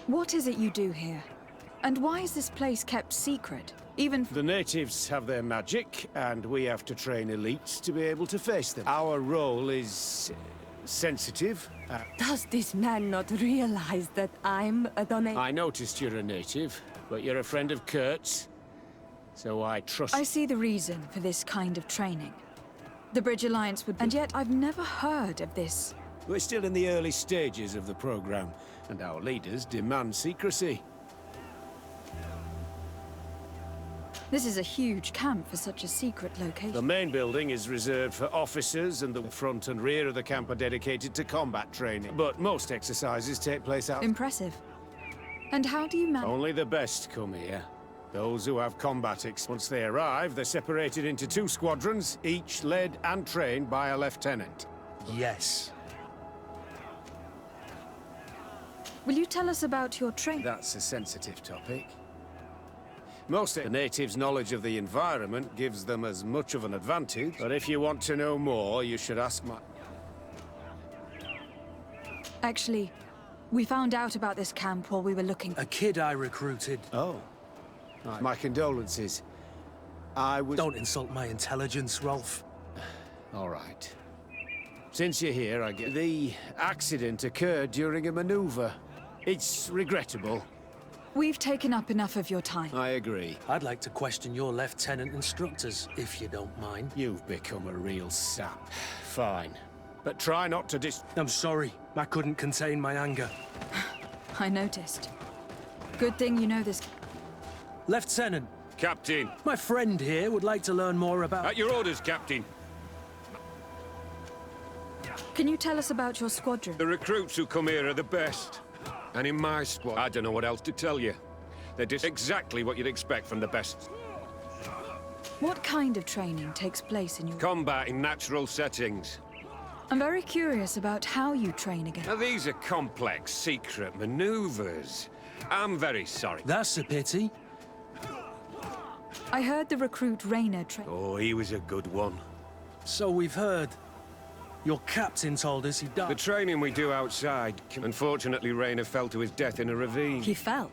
[SPEAKER 1] What is it you do here? And why is this place kept secret? Even...
[SPEAKER 19] The natives have their magic, and we have to train elites to be able to face them. Our role is... sensitive.
[SPEAKER 3] Does this man not realize that I'm a Done?
[SPEAKER 19] I noticed you're a native, but you're a friend of Kurt's, so I trust...
[SPEAKER 1] I see the reason for this kind of training. The Bridge Alliance would... And yet I've never heard of this.
[SPEAKER 19] We're still in the early stages of the program, and our leaders demand secrecy.
[SPEAKER 1] This is a huge camp for such a secret location.
[SPEAKER 19] The main building is reserved for officers, and the front and rear of the camp are dedicated to combat training. But most exercises take place out.
[SPEAKER 1] Impressive. And how do you manage?
[SPEAKER 19] Only the best come here. Those who have combat Once they arrive, they're separated into 2 squadrons, each led and trained by a lieutenant.
[SPEAKER 7] Yes.
[SPEAKER 1] Will you tell us about your training?
[SPEAKER 19] That's a sensitive topic. Most of the natives' knowledge of the environment gives them as much of an advantage, but if you want to know more, you should ask my...
[SPEAKER 1] Actually, we found out about this camp while we were looking...
[SPEAKER 7] A kid I recruited.
[SPEAKER 19] Oh. My condolences. I was...
[SPEAKER 7] Don't insult my intelligence, Rolf.
[SPEAKER 19] All right. Since you're here, I get... The accident occurred during a maneuver. It's regrettable.
[SPEAKER 1] We've taken up enough of your time.
[SPEAKER 19] I agree.
[SPEAKER 7] I'd like to question your lieutenant instructors, if you don't mind.
[SPEAKER 19] You've become a real sap. Fine. But try not to
[SPEAKER 7] I'm sorry. I couldn't contain my anger.
[SPEAKER 1] I noticed. Good thing you know this...
[SPEAKER 7] Lieutenant.
[SPEAKER 8] Captain.
[SPEAKER 7] My friend here would like to learn more about...
[SPEAKER 8] At your orders, Captain.
[SPEAKER 1] Can you tell us about your squadron?
[SPEAKER 8] The recruits who come here are the best. And in my squad, I don't know what else to tell you. They're just exactly what you'd expect from the best.
[SPEAKER 1] What kind of training takes place in your...
[SPEAKER 8] Combat in natural settings.
[SPEAKER 1] I'm very curious about how you train again.
[SPEAKER 8] Now, these are complex, secret maneuvers. I'm very sorry.
[SPEAKER 7] That's a pity.
[SPEAKER 1] I heard the recruit Rainer train...
[SPEAKER 8] Oh, he was a good one.
[SPEAKER 7] So we've heard. Your captain told us he died.
[SPEAKER 8] The training we do outside. Unfortunately, Rainer fell to his death in a ravine.
[SPEAKER 1] He fell?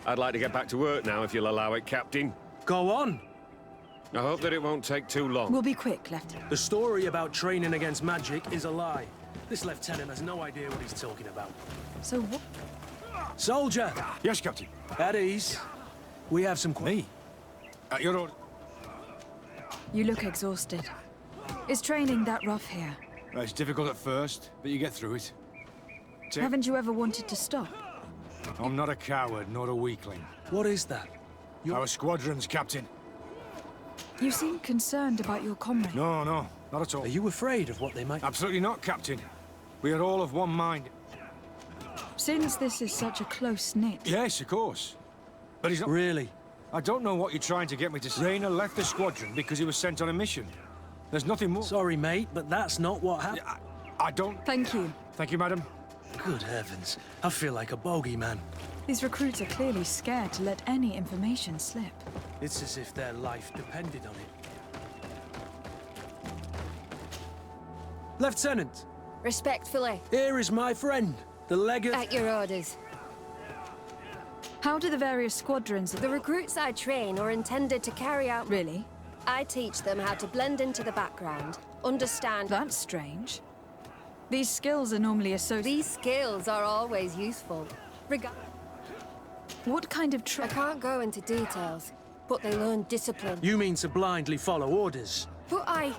[SPEAKER 8] I'd like to get back to work now, if you'll allow it, Captain.
[SPEAKER 7] Go on.
[SPEAKER 8] I hope that it won't take too long.
[SPEAKER 1] We'll be quick, Lieutenant.
[SPEAKER 7] The story about training against magic is a lie. This lieutenant has no idea what he's talking about.
[SPEAKER 1] So what?
[SPEAKER 7] Soldier!
[SPEAKER 18] Yes, Captain.
[SPEAKER 7] At ease. We have some...
[SPEAKER 18] Me? At your order.
[SPEAKER 1] You look exhausted. Is training that rough here?
[SPEAKER 20] Well, it's difficult at first, but you get through it.
[SPEAKER 1] Haven't you ever wanted to stop?
[SPEAKER 20] I'm not a coward, nor a weakling.
[SPEAKER 7] What is that?
[SPEAKER 20] Our squadron's captain.
[SPEAKER 1] You seem concerned about your comrade.
[SPEAKER 20] No, not at all.
[SPEAKER 7] Are you afraid of what they might...
[SPEAKER 20] Absolutely not, Captain. We are all of one mind.
[SPEAKER 1] Since this is such a close-knit...
[SPEAKER 20] Yes, of course. But he's not...
[SPEAKER 7] Really?
[SPEAKER 20] I don't know what you're trying to get me to say. Rainer left the squadron because he was sent on a mission. There's nothing more.
[SPEAKER 7] Sorry, mate, but that's not what happened.
[SPEAKER 20] I don't...
[SPEAKER 1] Thank you.
[SPEAKER 20] Thank you, madam.
[SPEAKER 7] Good heavens. I feel like a bogeyman.
[SPEAKER 1] These recruits are clearly scared to let any information slip.
[SPEAKER 7] It's as if their life depended on it. Lieutenant!
[SPEAKER 21] Respectfully.
[SPEAKER 7] Here is my friend, the legate...
[SPEAKER 21] At your orders.
[SPEAKER 1] How do the various squadrons...
[SPEAKER 21] The recruits I train are intended to carry out...
[SPEAKER 1] Really?
[SPEAKER 21] I teach them how to blend into the background, understand...
[SPEAKER 1] That's strange. These skills are normally associated...
[SPEAKER 21] These skills are always useful.
[SPEAKER 1] What kind of
[SPEAKER 21] I can't go into details, but they learn discipline.
[SPEAKER 7] You mean to blindly follow orders?
[SPEAKER 21] But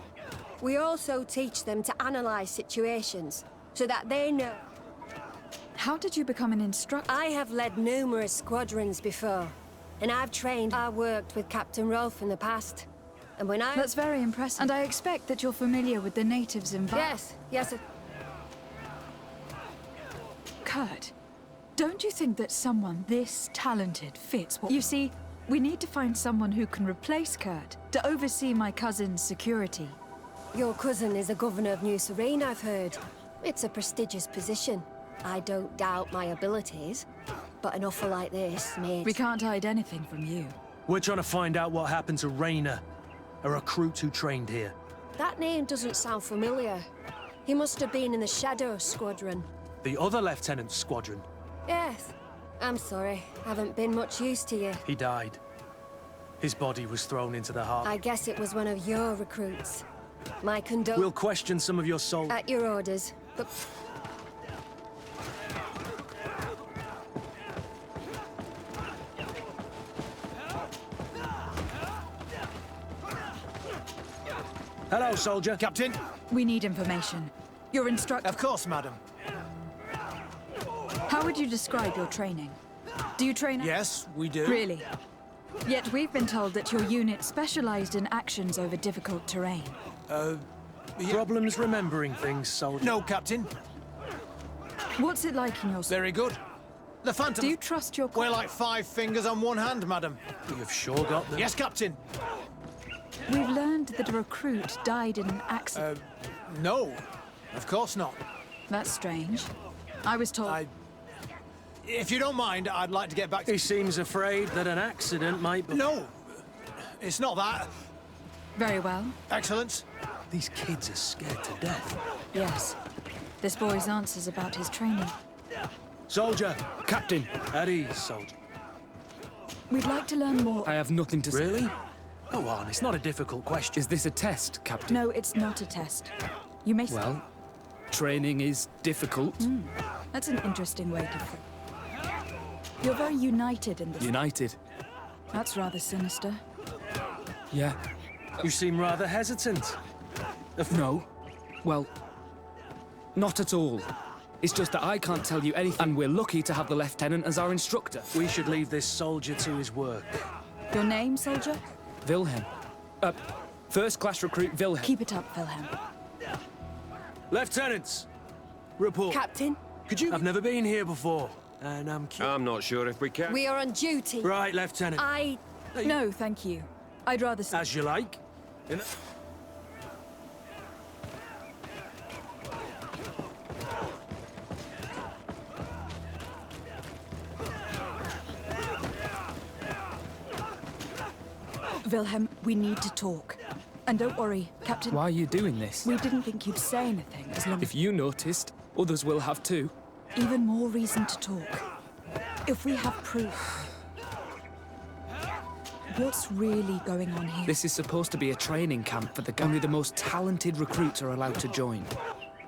[SPEAKER 21] we also teach them to analyze situations, so that they know...
[SPEAKER 1] How did you become an instructor?
[SPEAKER 21] I have led numerous squadrons before, and I've trained... I worked with Captain Rolf in the past, and when I...
[SPEAKER 1] That's very impressive. And I expect that you're familiar with the natives' environment.
[SPEAKER 21] Yes.
[SPEAKER 1] Kurt, don't you think that someone this talented fits what... You see, we need to find someone who can replace Kurt to oversee my cousin's security.
[SPEAKER 21] Your cousin is a governor of New Serene, I've heard. It's a prestigious position. I don't doubt my abilities, but an offer like this made...
[SPEAKER 1] We can't hide anything from you.
[SPEAKER 7] We're trying to find out what happened to Rainer, a recruit who trained here.
[SPEAKER 21] That name doesn't sound familiar. He must have been in the Shadow Squadron.
[SPEAKER 7] The other lieutenant's squadron.
[SPEAKER 21] Yes. I'm sorry. Haven't been much use to you.
[SPEAKER 7] He died. His body was thrown into the harbor.
[SPEAKER 21] I guess it was one of your recruits. My condolences.
[SPEAKER 7] We'll question some of your soul.
[SPEAKER 21] At your orders, but...
[SPEAKER 7] Hello, soldier.
[SPEAKER 4] Captain?
[SPEAKER 1] We need information. Your instructor...
[SPEAKER 4] Of course, madam.
[SPEAKER 1] How would you describe your training? Do you train...
[SPEAKER 4] Yes, we do.
[SPEAKER 1] Really? Yet we've been told that your unit specialized in actions over difficult terrain.
[SPEAKER 7] Problems remembering things, soldier?
[SPEAKER 4] No, Captain.
[SPEAKER 1] What's it like in your...
[SPEAKER 4] Very good. The Phantom...
[SPEAKER 1] Do you trust your...
[SPEAKER 4] We're like 5 fingers on one hand, madam.
[SPEAKER 7] You've sure got them.
[SPEAKER 4] Yes, Captain.
[SPEAKER 1] We've learned that a recruit died in an accident.
[SPEAKER 4] No. Of course not.
[SPEAKER 1] That's strange. I was told...
[SPEAKER 4] If you don't mind, I'd like to get back to...
[SPEAKER 7] He seems afraid that an accident might be...
[SPEAKER 4] No. It's not that.
[SPEAKER 1] Very well.
[SPEAKER 4] Excellence.
[SPEAKER 7] These kids are scared to death.
[SPEAKER 1] Yes. This boy's answers about his training.
[SPEAKER 7] Soldier! Captain! At ease, soldier.
[SPEAKER 1] We'd like to learn more...
[SPEAKER 12] I have nothing to say.
[SPEAKER 7] Really? Go on, it's not a difficult question.
[SPEAKER 12] Is this a test, Captain?
[SPEAKER 1] No, it's not a test. You may...
[SPEAKER 12] Well, training is difficult.
[SPEAKER 1] That's an interesting way to put. You're very united in this.
[SPEAKER 12] United?
[SPEAKER 1] That's rather sinister.
[SPEAKER 12] Yeah.
[SPEAKER 7] You seem rather hesitant.
[SPEAKER 12] No. Well, not at all. It's just that I can't tell you anything, and we're lucky to have the Lieutenant as our instructor.
[SPEAKER 7] We should leave this soldier to his work.
[SPEAKER 1] Your name, soldier?
[SPEAKER 12] Wilhelm. First-class recruit Wilhelm.
[SPEAKER 1] Keep it up, Wilhelm.
[SPEAKER 7] Lieutenants! Report.
[SPEAKER 21] Captain?
[SPEAKER 7] Could you... I've never been here before, and I'm
[SPEAKER 8] not sure if we can.
[SPEAKER 21] We are on duty.
[SPEAKER 7] Right, Lieutenant.
[SPEAKER 1] No, thank you. I'd rather...
[SPEAKER 7] As you like.
[SPEAKER 1] Wilhelm, we need to talk. And don't worry, Captain...
[SPEAKER 12] Why are you doing this?
[SPEAKER 1] We didn't think you'd say anything as long as...
[SPEAKER 12] If you noticed, others will have too.
[SPEAKER 1] Even more reason to talk. If we have proof... What's really going on here?
[SPEAKER 12] This is supposed to be a training camp for only the most talented recruits are allowed to join.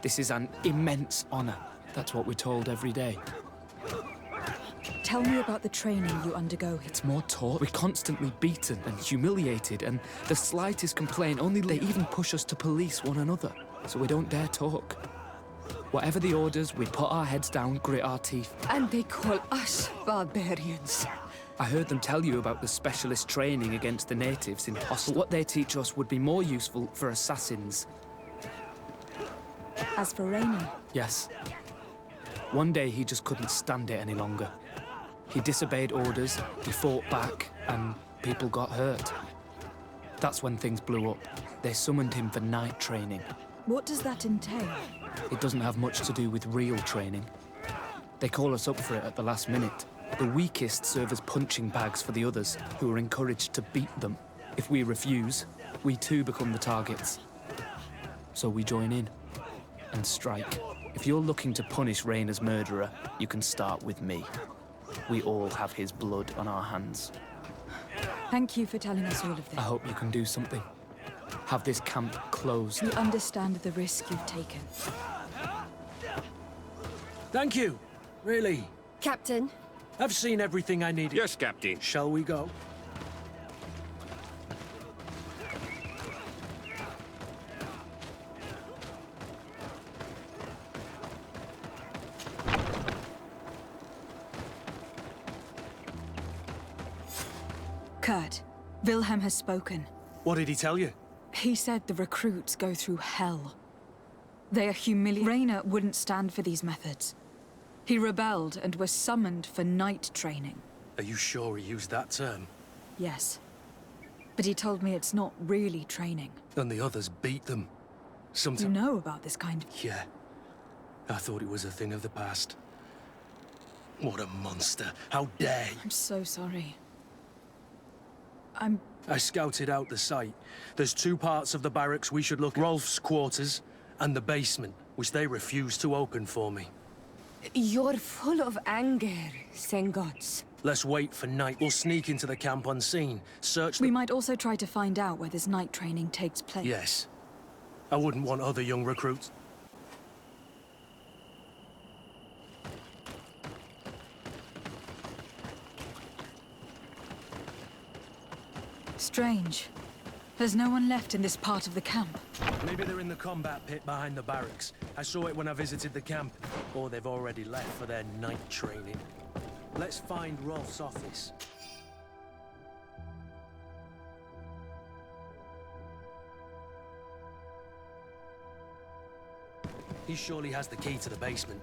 [SPEAKER 12] This is an immense honor. That's what we're told every day.
[SPEAKER 1] Tell me about the training you undergo here.
[SPEAKER 12] It's more taught. We're constantly beaten and humiliated, and the slightest complaint, only they even push us to police one another, so we don't dare talk. Whatever the orders, we put our heads down, grit our teeth.
[SPEAKER 13] And they call us barbarians.
[SPEAKER 12] I heard them tell you about the specialist training against the natives in hostile. What they teach us would be more useful for assassins.
[SPEAKER 1] As for Rainer?
[SPEAKER 12] Yes. One day he just couldn't stand it any longer. He disobeyed orders, he fought back, and people got hurt. That's when things blew up. They summoned him for night training.
[SPEAKER 1] What does that entail?
[SPEAKER 12] It doesn't have much to do with real training. They call us up for it at the last minute. The weakest serve as punching bags for the others, who are encouraged to beat them. If we refuse, we too become the targets. So we join in and strike. If you're looking to punish Rainer's murderer, you can start with me. We all have his blood on our hands.
[SPEAKER 1] Thank you for telling us all of this.
[SPEAKER 12] I hope you can do something. Have this camp closed.
[SPEAKER 1] We understand the risk you've taken.
[SPEAKER 7] Thank you. Really.
[SPEAKER 21] Captain?
[SPEAKER 7] I've seen everything I needed.
[SPEAKER 8] Yes, Captain.
[SPEAKER 7] Shall we go?
[SPEAKER 1] Kurt, Wilhelm has spoken.
[SPEAKER 7] What did he tell you?
[SPEAKER 1] He said the recruits go through hell. They are humiliated. Rainer wouldn't stand for these methods. He rebelled and was summoned for night training.
[SPEAKER 7] Are you sure he used that term?
[SPEAKER 1] Yes. But he told me it's not really training.
[SPEAKER 7] And the others beat them.
[SPEAKER 1] You know about this kind of...
[SPEAKER 7] Yeah. I thought it was a thing of the past. What a monster. How dare he?
[SPEAKER 1] I'm so sorry.
[SPEAKER 7] I scouted out the site. There's 2 parts of the barracks we should look at. Rolf's quarters and the basement, which they refused to open for me.
[SPEAKER 13] You're full of anger, Sengots.
[SPEAKER 7] Let's wait for night. We'll sneak into the camp unseen.
[SPEAKER 1] We might also try to find out where this night training takes place.
[SPEAKER 7] Yes. I wouldn't want other young recruits.
[SPEAKER 1] Strange. There's no one left in this part of the camp.
[SPEAKER 7] Maybe they're in the combat pit behind the barracks. I saw it when I visited the camp. Or they've already left for their night training. Let's find Rolf's office. He surely has the key to the basement.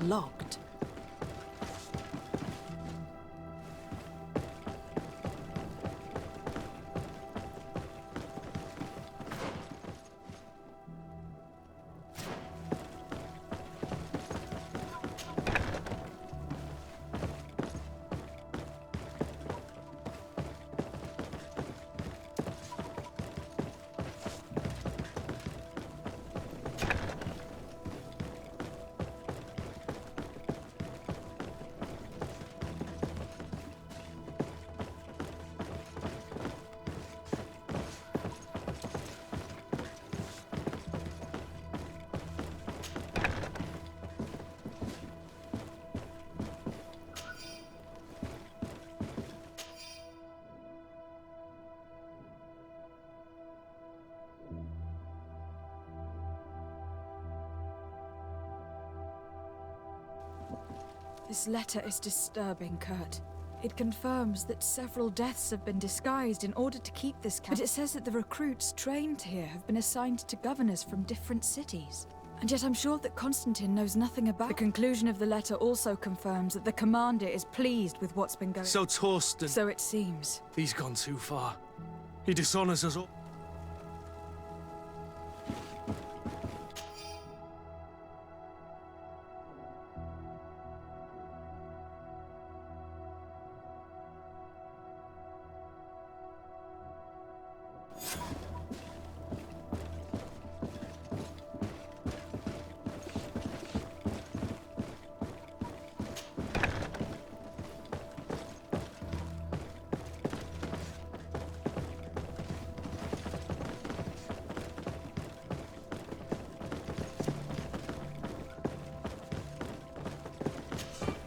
[SPEAKER 1] Locked. This letter is disturbing, Kurt. It confirms that several deaths have been disguised in order to keep this camp. But it says that the recruits trained here have been assigned to governors from different cities. And yet I'm sure that Constantine knows nothing about. The conclusion of the letter also confirms that the commander is pleased with what's been going on.
[SPEAKER 7] So Torsten...
[SPEAKER 1] So it seems.
[SPEAKER 7] He's gone too far. He dishonors us all.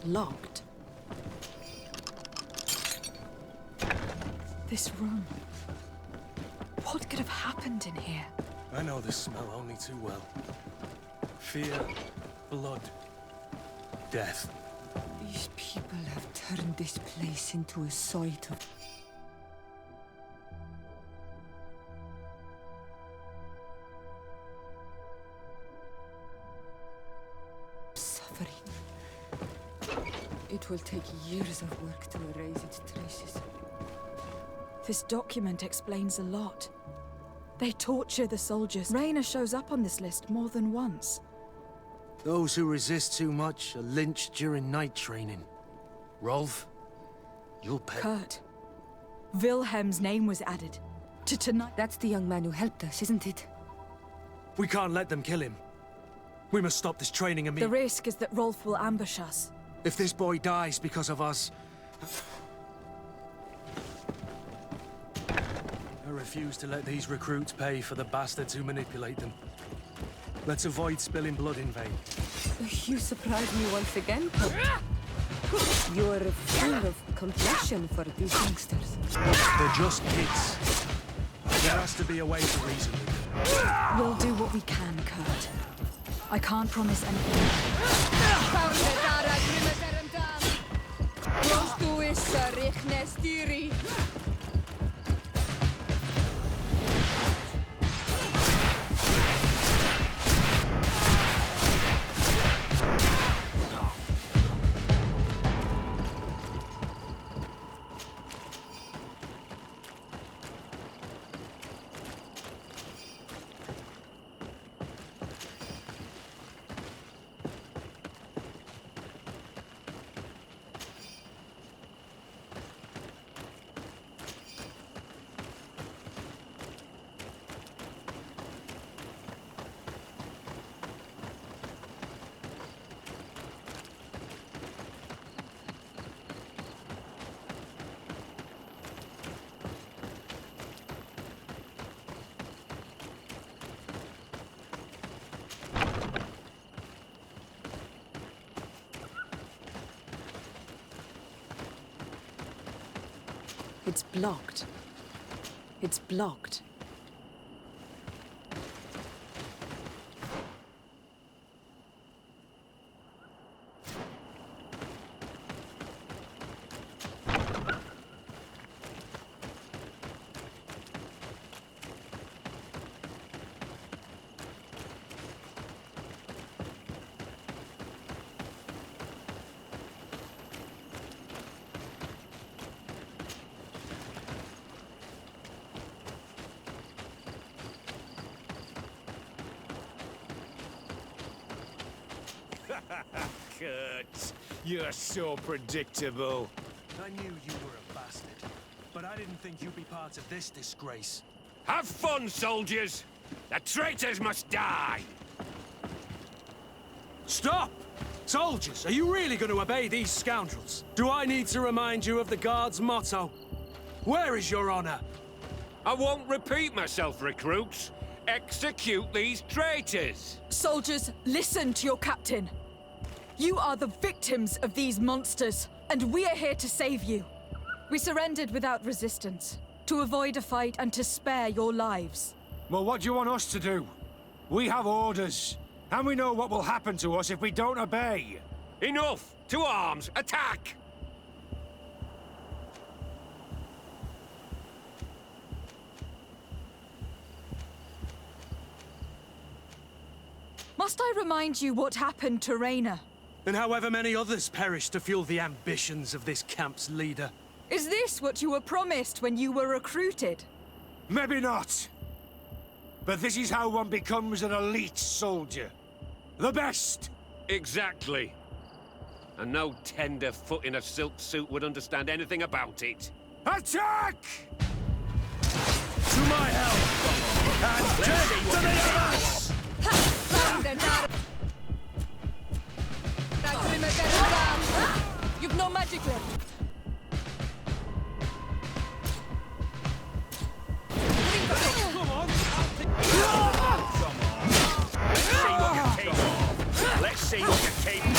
[SPEAKER 1] Locked. This room. What could have happened in here?
[SPEAKER 7] I know this smell only too well. Fear, blood, death.
[SPEAKER 3] These people have turned this place into a site of... suffering. It will take years of work to erase its traces.
[SPEAKER 1] This document explains a lot. They torture the soldiers. Raina shows up on this list more than once.
[SPEAKER 7] Those who resist too much are lynched during night training. Rolf, you'll pay.
[SPEAKER 1] Kurt. Wilhelm's name was added. To tonight.
[SPEAKER 3] That's the young man who helped us, isn't it?
[SPEAKER 7] We can't let them kill him. We must stop this training immediately.
[SPEAKER 1] The risk is that Rolf will ambush us.
[SPEAKER 7] If this boy dies because of us... I refuse to let these recruits pay for the bastards who manipulate them. Let's avoid spilling blood in vain.
[SPEAKER 3] You surprised me once again, Kurt. You're full of compassion for these youngsters.
[SPEAKER 7] They're just kids. There has to be a way to reason with them.
[SPEAKER 1] We'll do what we can, Kurt. I can't promise anything. It's blocked. It's blocked.
[SPEAKER 19] Kurt, you're so predictable.
[SPEAKER 7] I knew you were a bastard, but I didn't think you'd be part of this disgrace.
[SPEAKER 8] Have fun, soldiers! The traitors must die!
[SPEAKER 7] Stop! Soldiers, are you really going to obey these scoundrels? Do I need to remind you of the Guard's motto? Where is your honor?
[SPEAKER 8] I won't repeat myself, recruits. Execute these traitors!
[SPEAKER 1] Soldiers, listen to your captain. You are the victims of these monsters, and we are here to save you. We surrendered without resistance, to avoid a fight and to spare your lives.
[SPEAKER 20] Well, what do you want us to do? We have orders, and we know what will happen to us if we don't obey.
[SPEAKER 8] Enough! To arms! Attack!
[SPEAKER 1] Must I remind you what happened to Raina?
[SPEAKER 7] And however many others perished to fuel the ambitions of this camp's leader.
[SPEAKER 1] Is this what you were promised when you were recruited?
[SPEAKER 20] Maybe not. But this is how one becomes an elite soldier. The best!
[SPEAKER 8] Exactly. And no tenderfoot in a silk suit would understand anything about it.
[SPEAKER 20] Attack!
[SPEAKER 7] To my help! And death to the others!
[SPEAKER 1] You've no magic left.
[SPEAKER 7] Come on!
[SPEAKER 8] Let's see what you're capable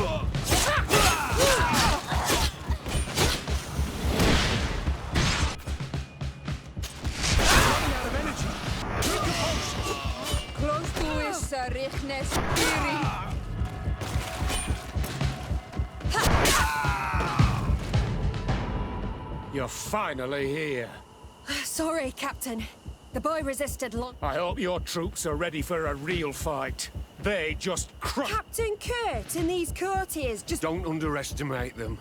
[SPEAKER 8] of.
[SPEAKER 19] You're finally here.
[SPEAKER 21] Sorry, Captain. The boy resisted long.
[SPEAKER 19] I hope your troops are ready for a real fight. They just
[SPEAKER 21] Captain Kurt and these courtiers just...
[SPEAKER 8] Don't underestimate them.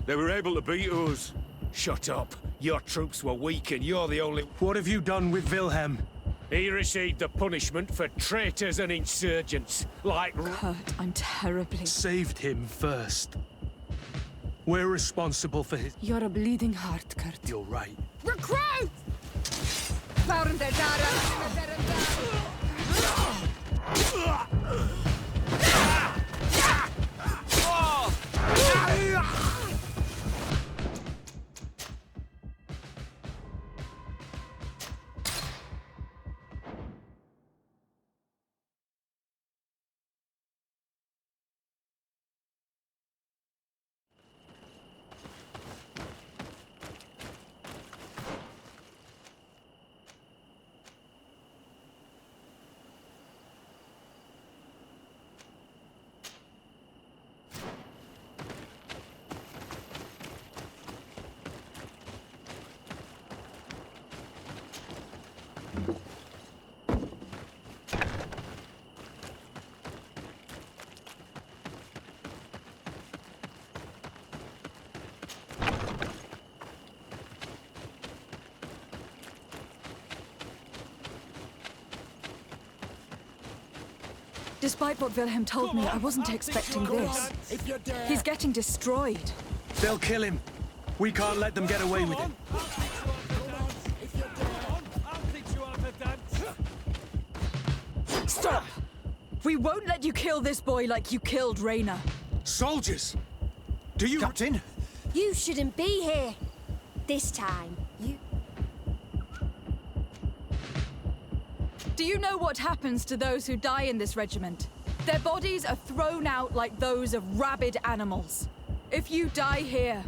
[SPEAKER 8] They were able to beat us.
[SPEAKER 19] Shut up. Your troops were weak and you're the only...
[SPEAKER 7] What have you done with Wilhelm?
[SPEAKER 19] He received the punishment for traitors and insurgents, like...
[SPEAKER 1] Kurt, I'm terribly...
[SPEAKER 7] Saved him first. We're responsible for his...
[SPEAKER 13] You're a bleeding heart, Kurt.
[SPEAKER 7] You're right.
[SPEAKER 21] Recruit!
[SPEAKER 1] Despite what Wilhelm told me, I wasn't expecting this. He's getting destroyed.
[SPEAKER 7] They'll kill him. We can't let them get away with it.
[SPEAKER 1] Stop! We won't let you kill this boy like you killed Raina.
[SPEAKER 7] Soldiers! Do you...
[SPEAKER 20] Captain?
[SPEAKER 21] You shouldn't be here. This time, you...
[SPEAKER 1] Do you know what happens to those who die in this regiment? Their bodies are thrown out like those of rabid animals. If you die here,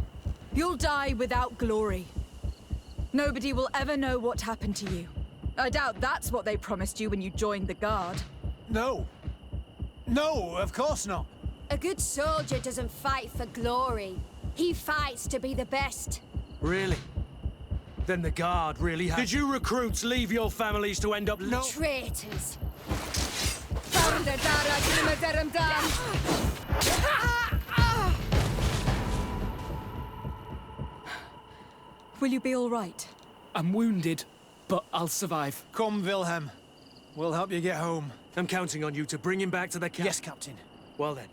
[SPEAKER 1] you'll die without glory. Nobody will ever know what happened to you. I doubt that's what they promised you when you joined the Guard.
[SPEAKER 4] No. No, of course not.
[SPEAKER 21] A good soldier doesn't fight for glory. He fights to be the best.
[SPEAKER 7] Really? Then the Guard really has... Did you recruits leave your families to end up...
[SPEAKER 4] No.
[SPEAKER 21] Traitors.
[SPEAKER 1] Will you be all right?
[SPEAKER 12] I'm wounded, but I'll survive.
[SPEAKER 4] Come, Wilhelm. We'll help you get home.
[SPEAKER 7] I'm counting on you to bring him back to the camp.
[SPEAKER 4] Yes, Captain.
[SPEAKER 7] Well then,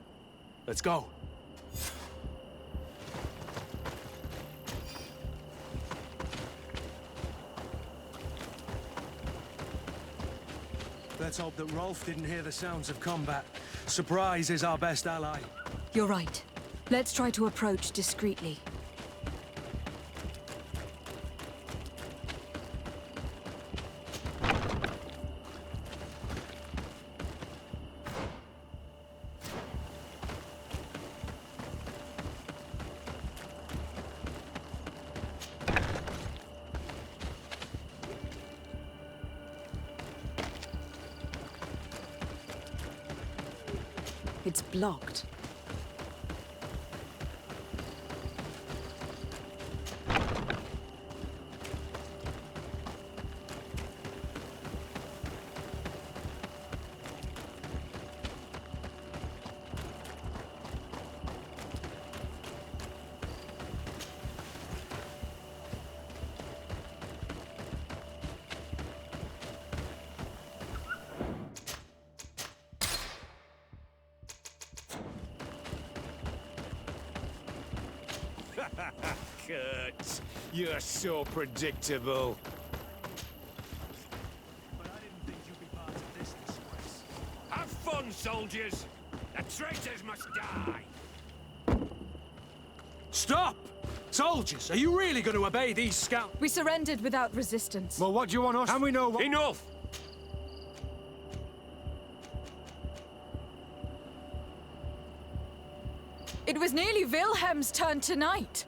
[SPEAKER 7] let's go. Let's hope that Rolf didn't hear the sounds of combat. Surprise is our best ally.
[SPEAKER 1] You're right. Let's try to approach discreetly. It's blocked.
[SPEAKER 19] Kurt, you're so predictable.
[SPEAKER 8] But I didn't think you'd be part of this disgrace. Have fun, soldiers! The traitors must die!
[SPEAKER 7] Stop! Soldiers, are you really going to obey these scouts?
[SPEAKER 1] We surrendered without resistance.
[SPEAKER 19] Well, what do you want us? And we know what...
[SPEAKER 8] Enough!
[SPEAKER 1] It was nearly Wilhelm's turn tonight.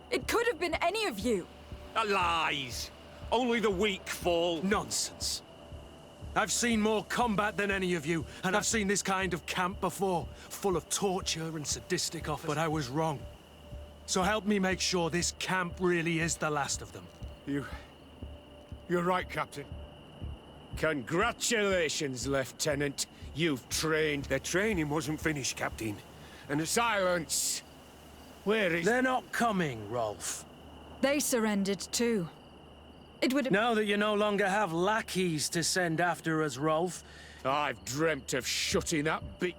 [SPEAKER 1] It could have been any of you.
[SPEAKER 8] Lies! Only the weak fall.
[SPEAKER 7] Nonsense. I've seen more combat than any of you, and I've seen this kind of camp before, full of torture and sadistic offers. But I was wrong. So help me make sure this camp really is the last of them.
[SPEAKER 19] You're right, Captain. Congratulations, Lieutenant. You've trained.
[SPEAKER 8] The training wasn't finished, Captain.
[SPEAKER 19] And silence! Where is...
[SPEAKER 7] They're not coming, Rolf.
[SPEAKER 1] They surrendered too. It would have...
[SPEAKER 7] Now that you no longer have lackeys to send after us, Rolf.
[SPEAKER 19] I've dreamt of shutting that beat...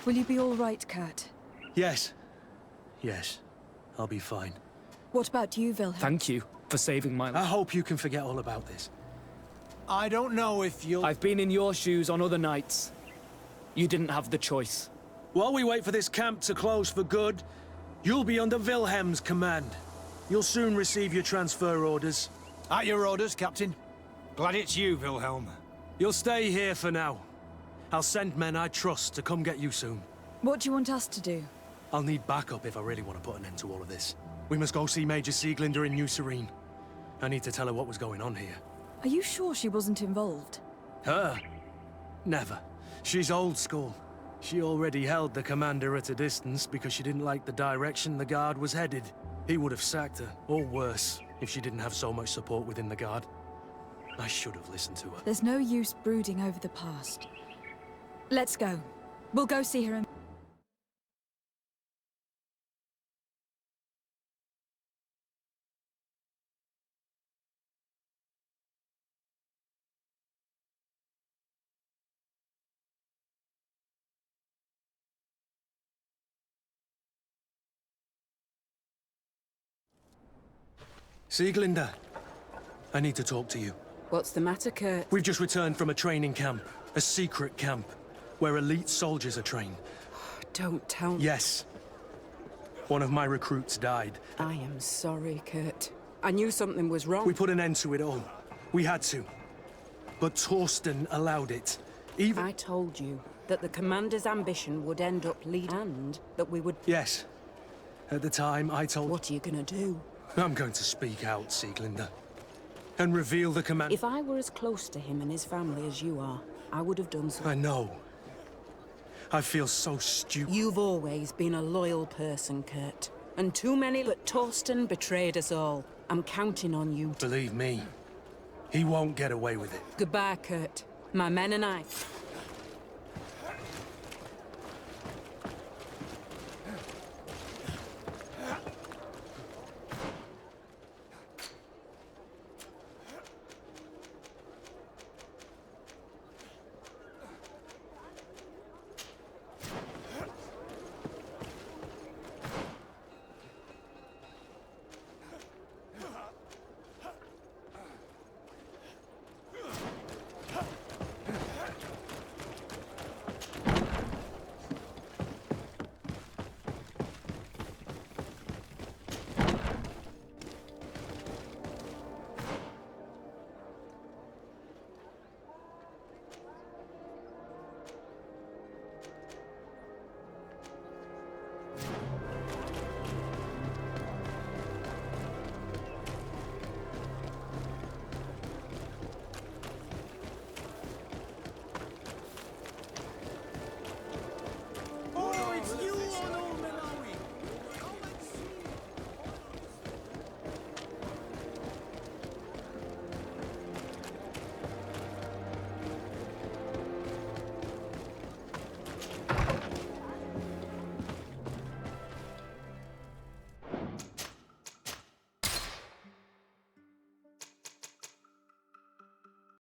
[SPEAKER 1] Will you be all right, Kurt?
[SPEAKER 7] Yes. Yes. I'll be fine.
[SPEAKER 1] What about you, Wilhelm?
[SPEAKER 12] Thank you for saving my life.
[SPEAKER 7] I hope you can forget all about this.
[SPEAKER 4] I don't know if you'll...
[SPEAKER 12] I've been in your shoes on other nights. You didn't have the choice.
[SPEAKER 7] While we wait for this camp to close for good, you'll be under Wilhelm's command. You'll soon receive your transfer orders.
[SPEAKER 4] At your orders, Captain. Glad it's you, Wilhelm.
[SPEAKER 7] You'll stay here for now. I'll send men I trust to come get you soon.
[SPEAKER 1] What do you want us to do?
[SPEAKER 7] I'll need backup if I really want to put an end to all of this. We must go see Major Sieglinder in New Serene. I need to tell her what was going on here.
[SPEAKER 1] Are you sure she wasn't involved?
[SPEAKER 7] Her? Never. She's old school. She already held the commander at a distance because she didn't like the direction the Guard was headed. He would have sacked her, or worse, if she didn't have so much support within the Guard. I should have listened to her.
[SPEAKER 1] There's no use brooding over the past. Let's go. We'll go see her and...
[SPEAKER 7] Sieglinde, I need to talk to you.
[SPEAKER 3] What's the matter, Kurt?
[SPEAKER 7] We've just returned from a training camp. A secret camp. Where elite soldiers are trained.
[SPEAKER 3] Don't tell me.
[SPEAKER 7] Yes. One of my recruits died.
[SPEAKER 3] I am sorry, Kurt. I knew something was wrong.
[SPEAKER 7] We put an end to it all. We had to. But Torsten allowed it. Even...
[SPEAKER 3] I told you that the commander's ambition would end up leading, and that we would...
[SPEAKER 7] Yes. At the time, I told...
[SPEAKER 3] What are you gonna do?
[SPEAKER 7] I'm going to speak out, Sieglinde. And reveal the command...
[SPEAKER 3] If I were as close to him and his family as you are, I would have done so.
[SPEAKER 7] I know. I feel so stupid.
[SPEAKER 3] You've always been a loyal person, Kurt. And too many, but Torsten betrayed us all. I'm counting on you.
[SPEAKER 7] Believe me, he won't get away with it.
[SPEAKER 3] Goodbye, Kurt. My men and I.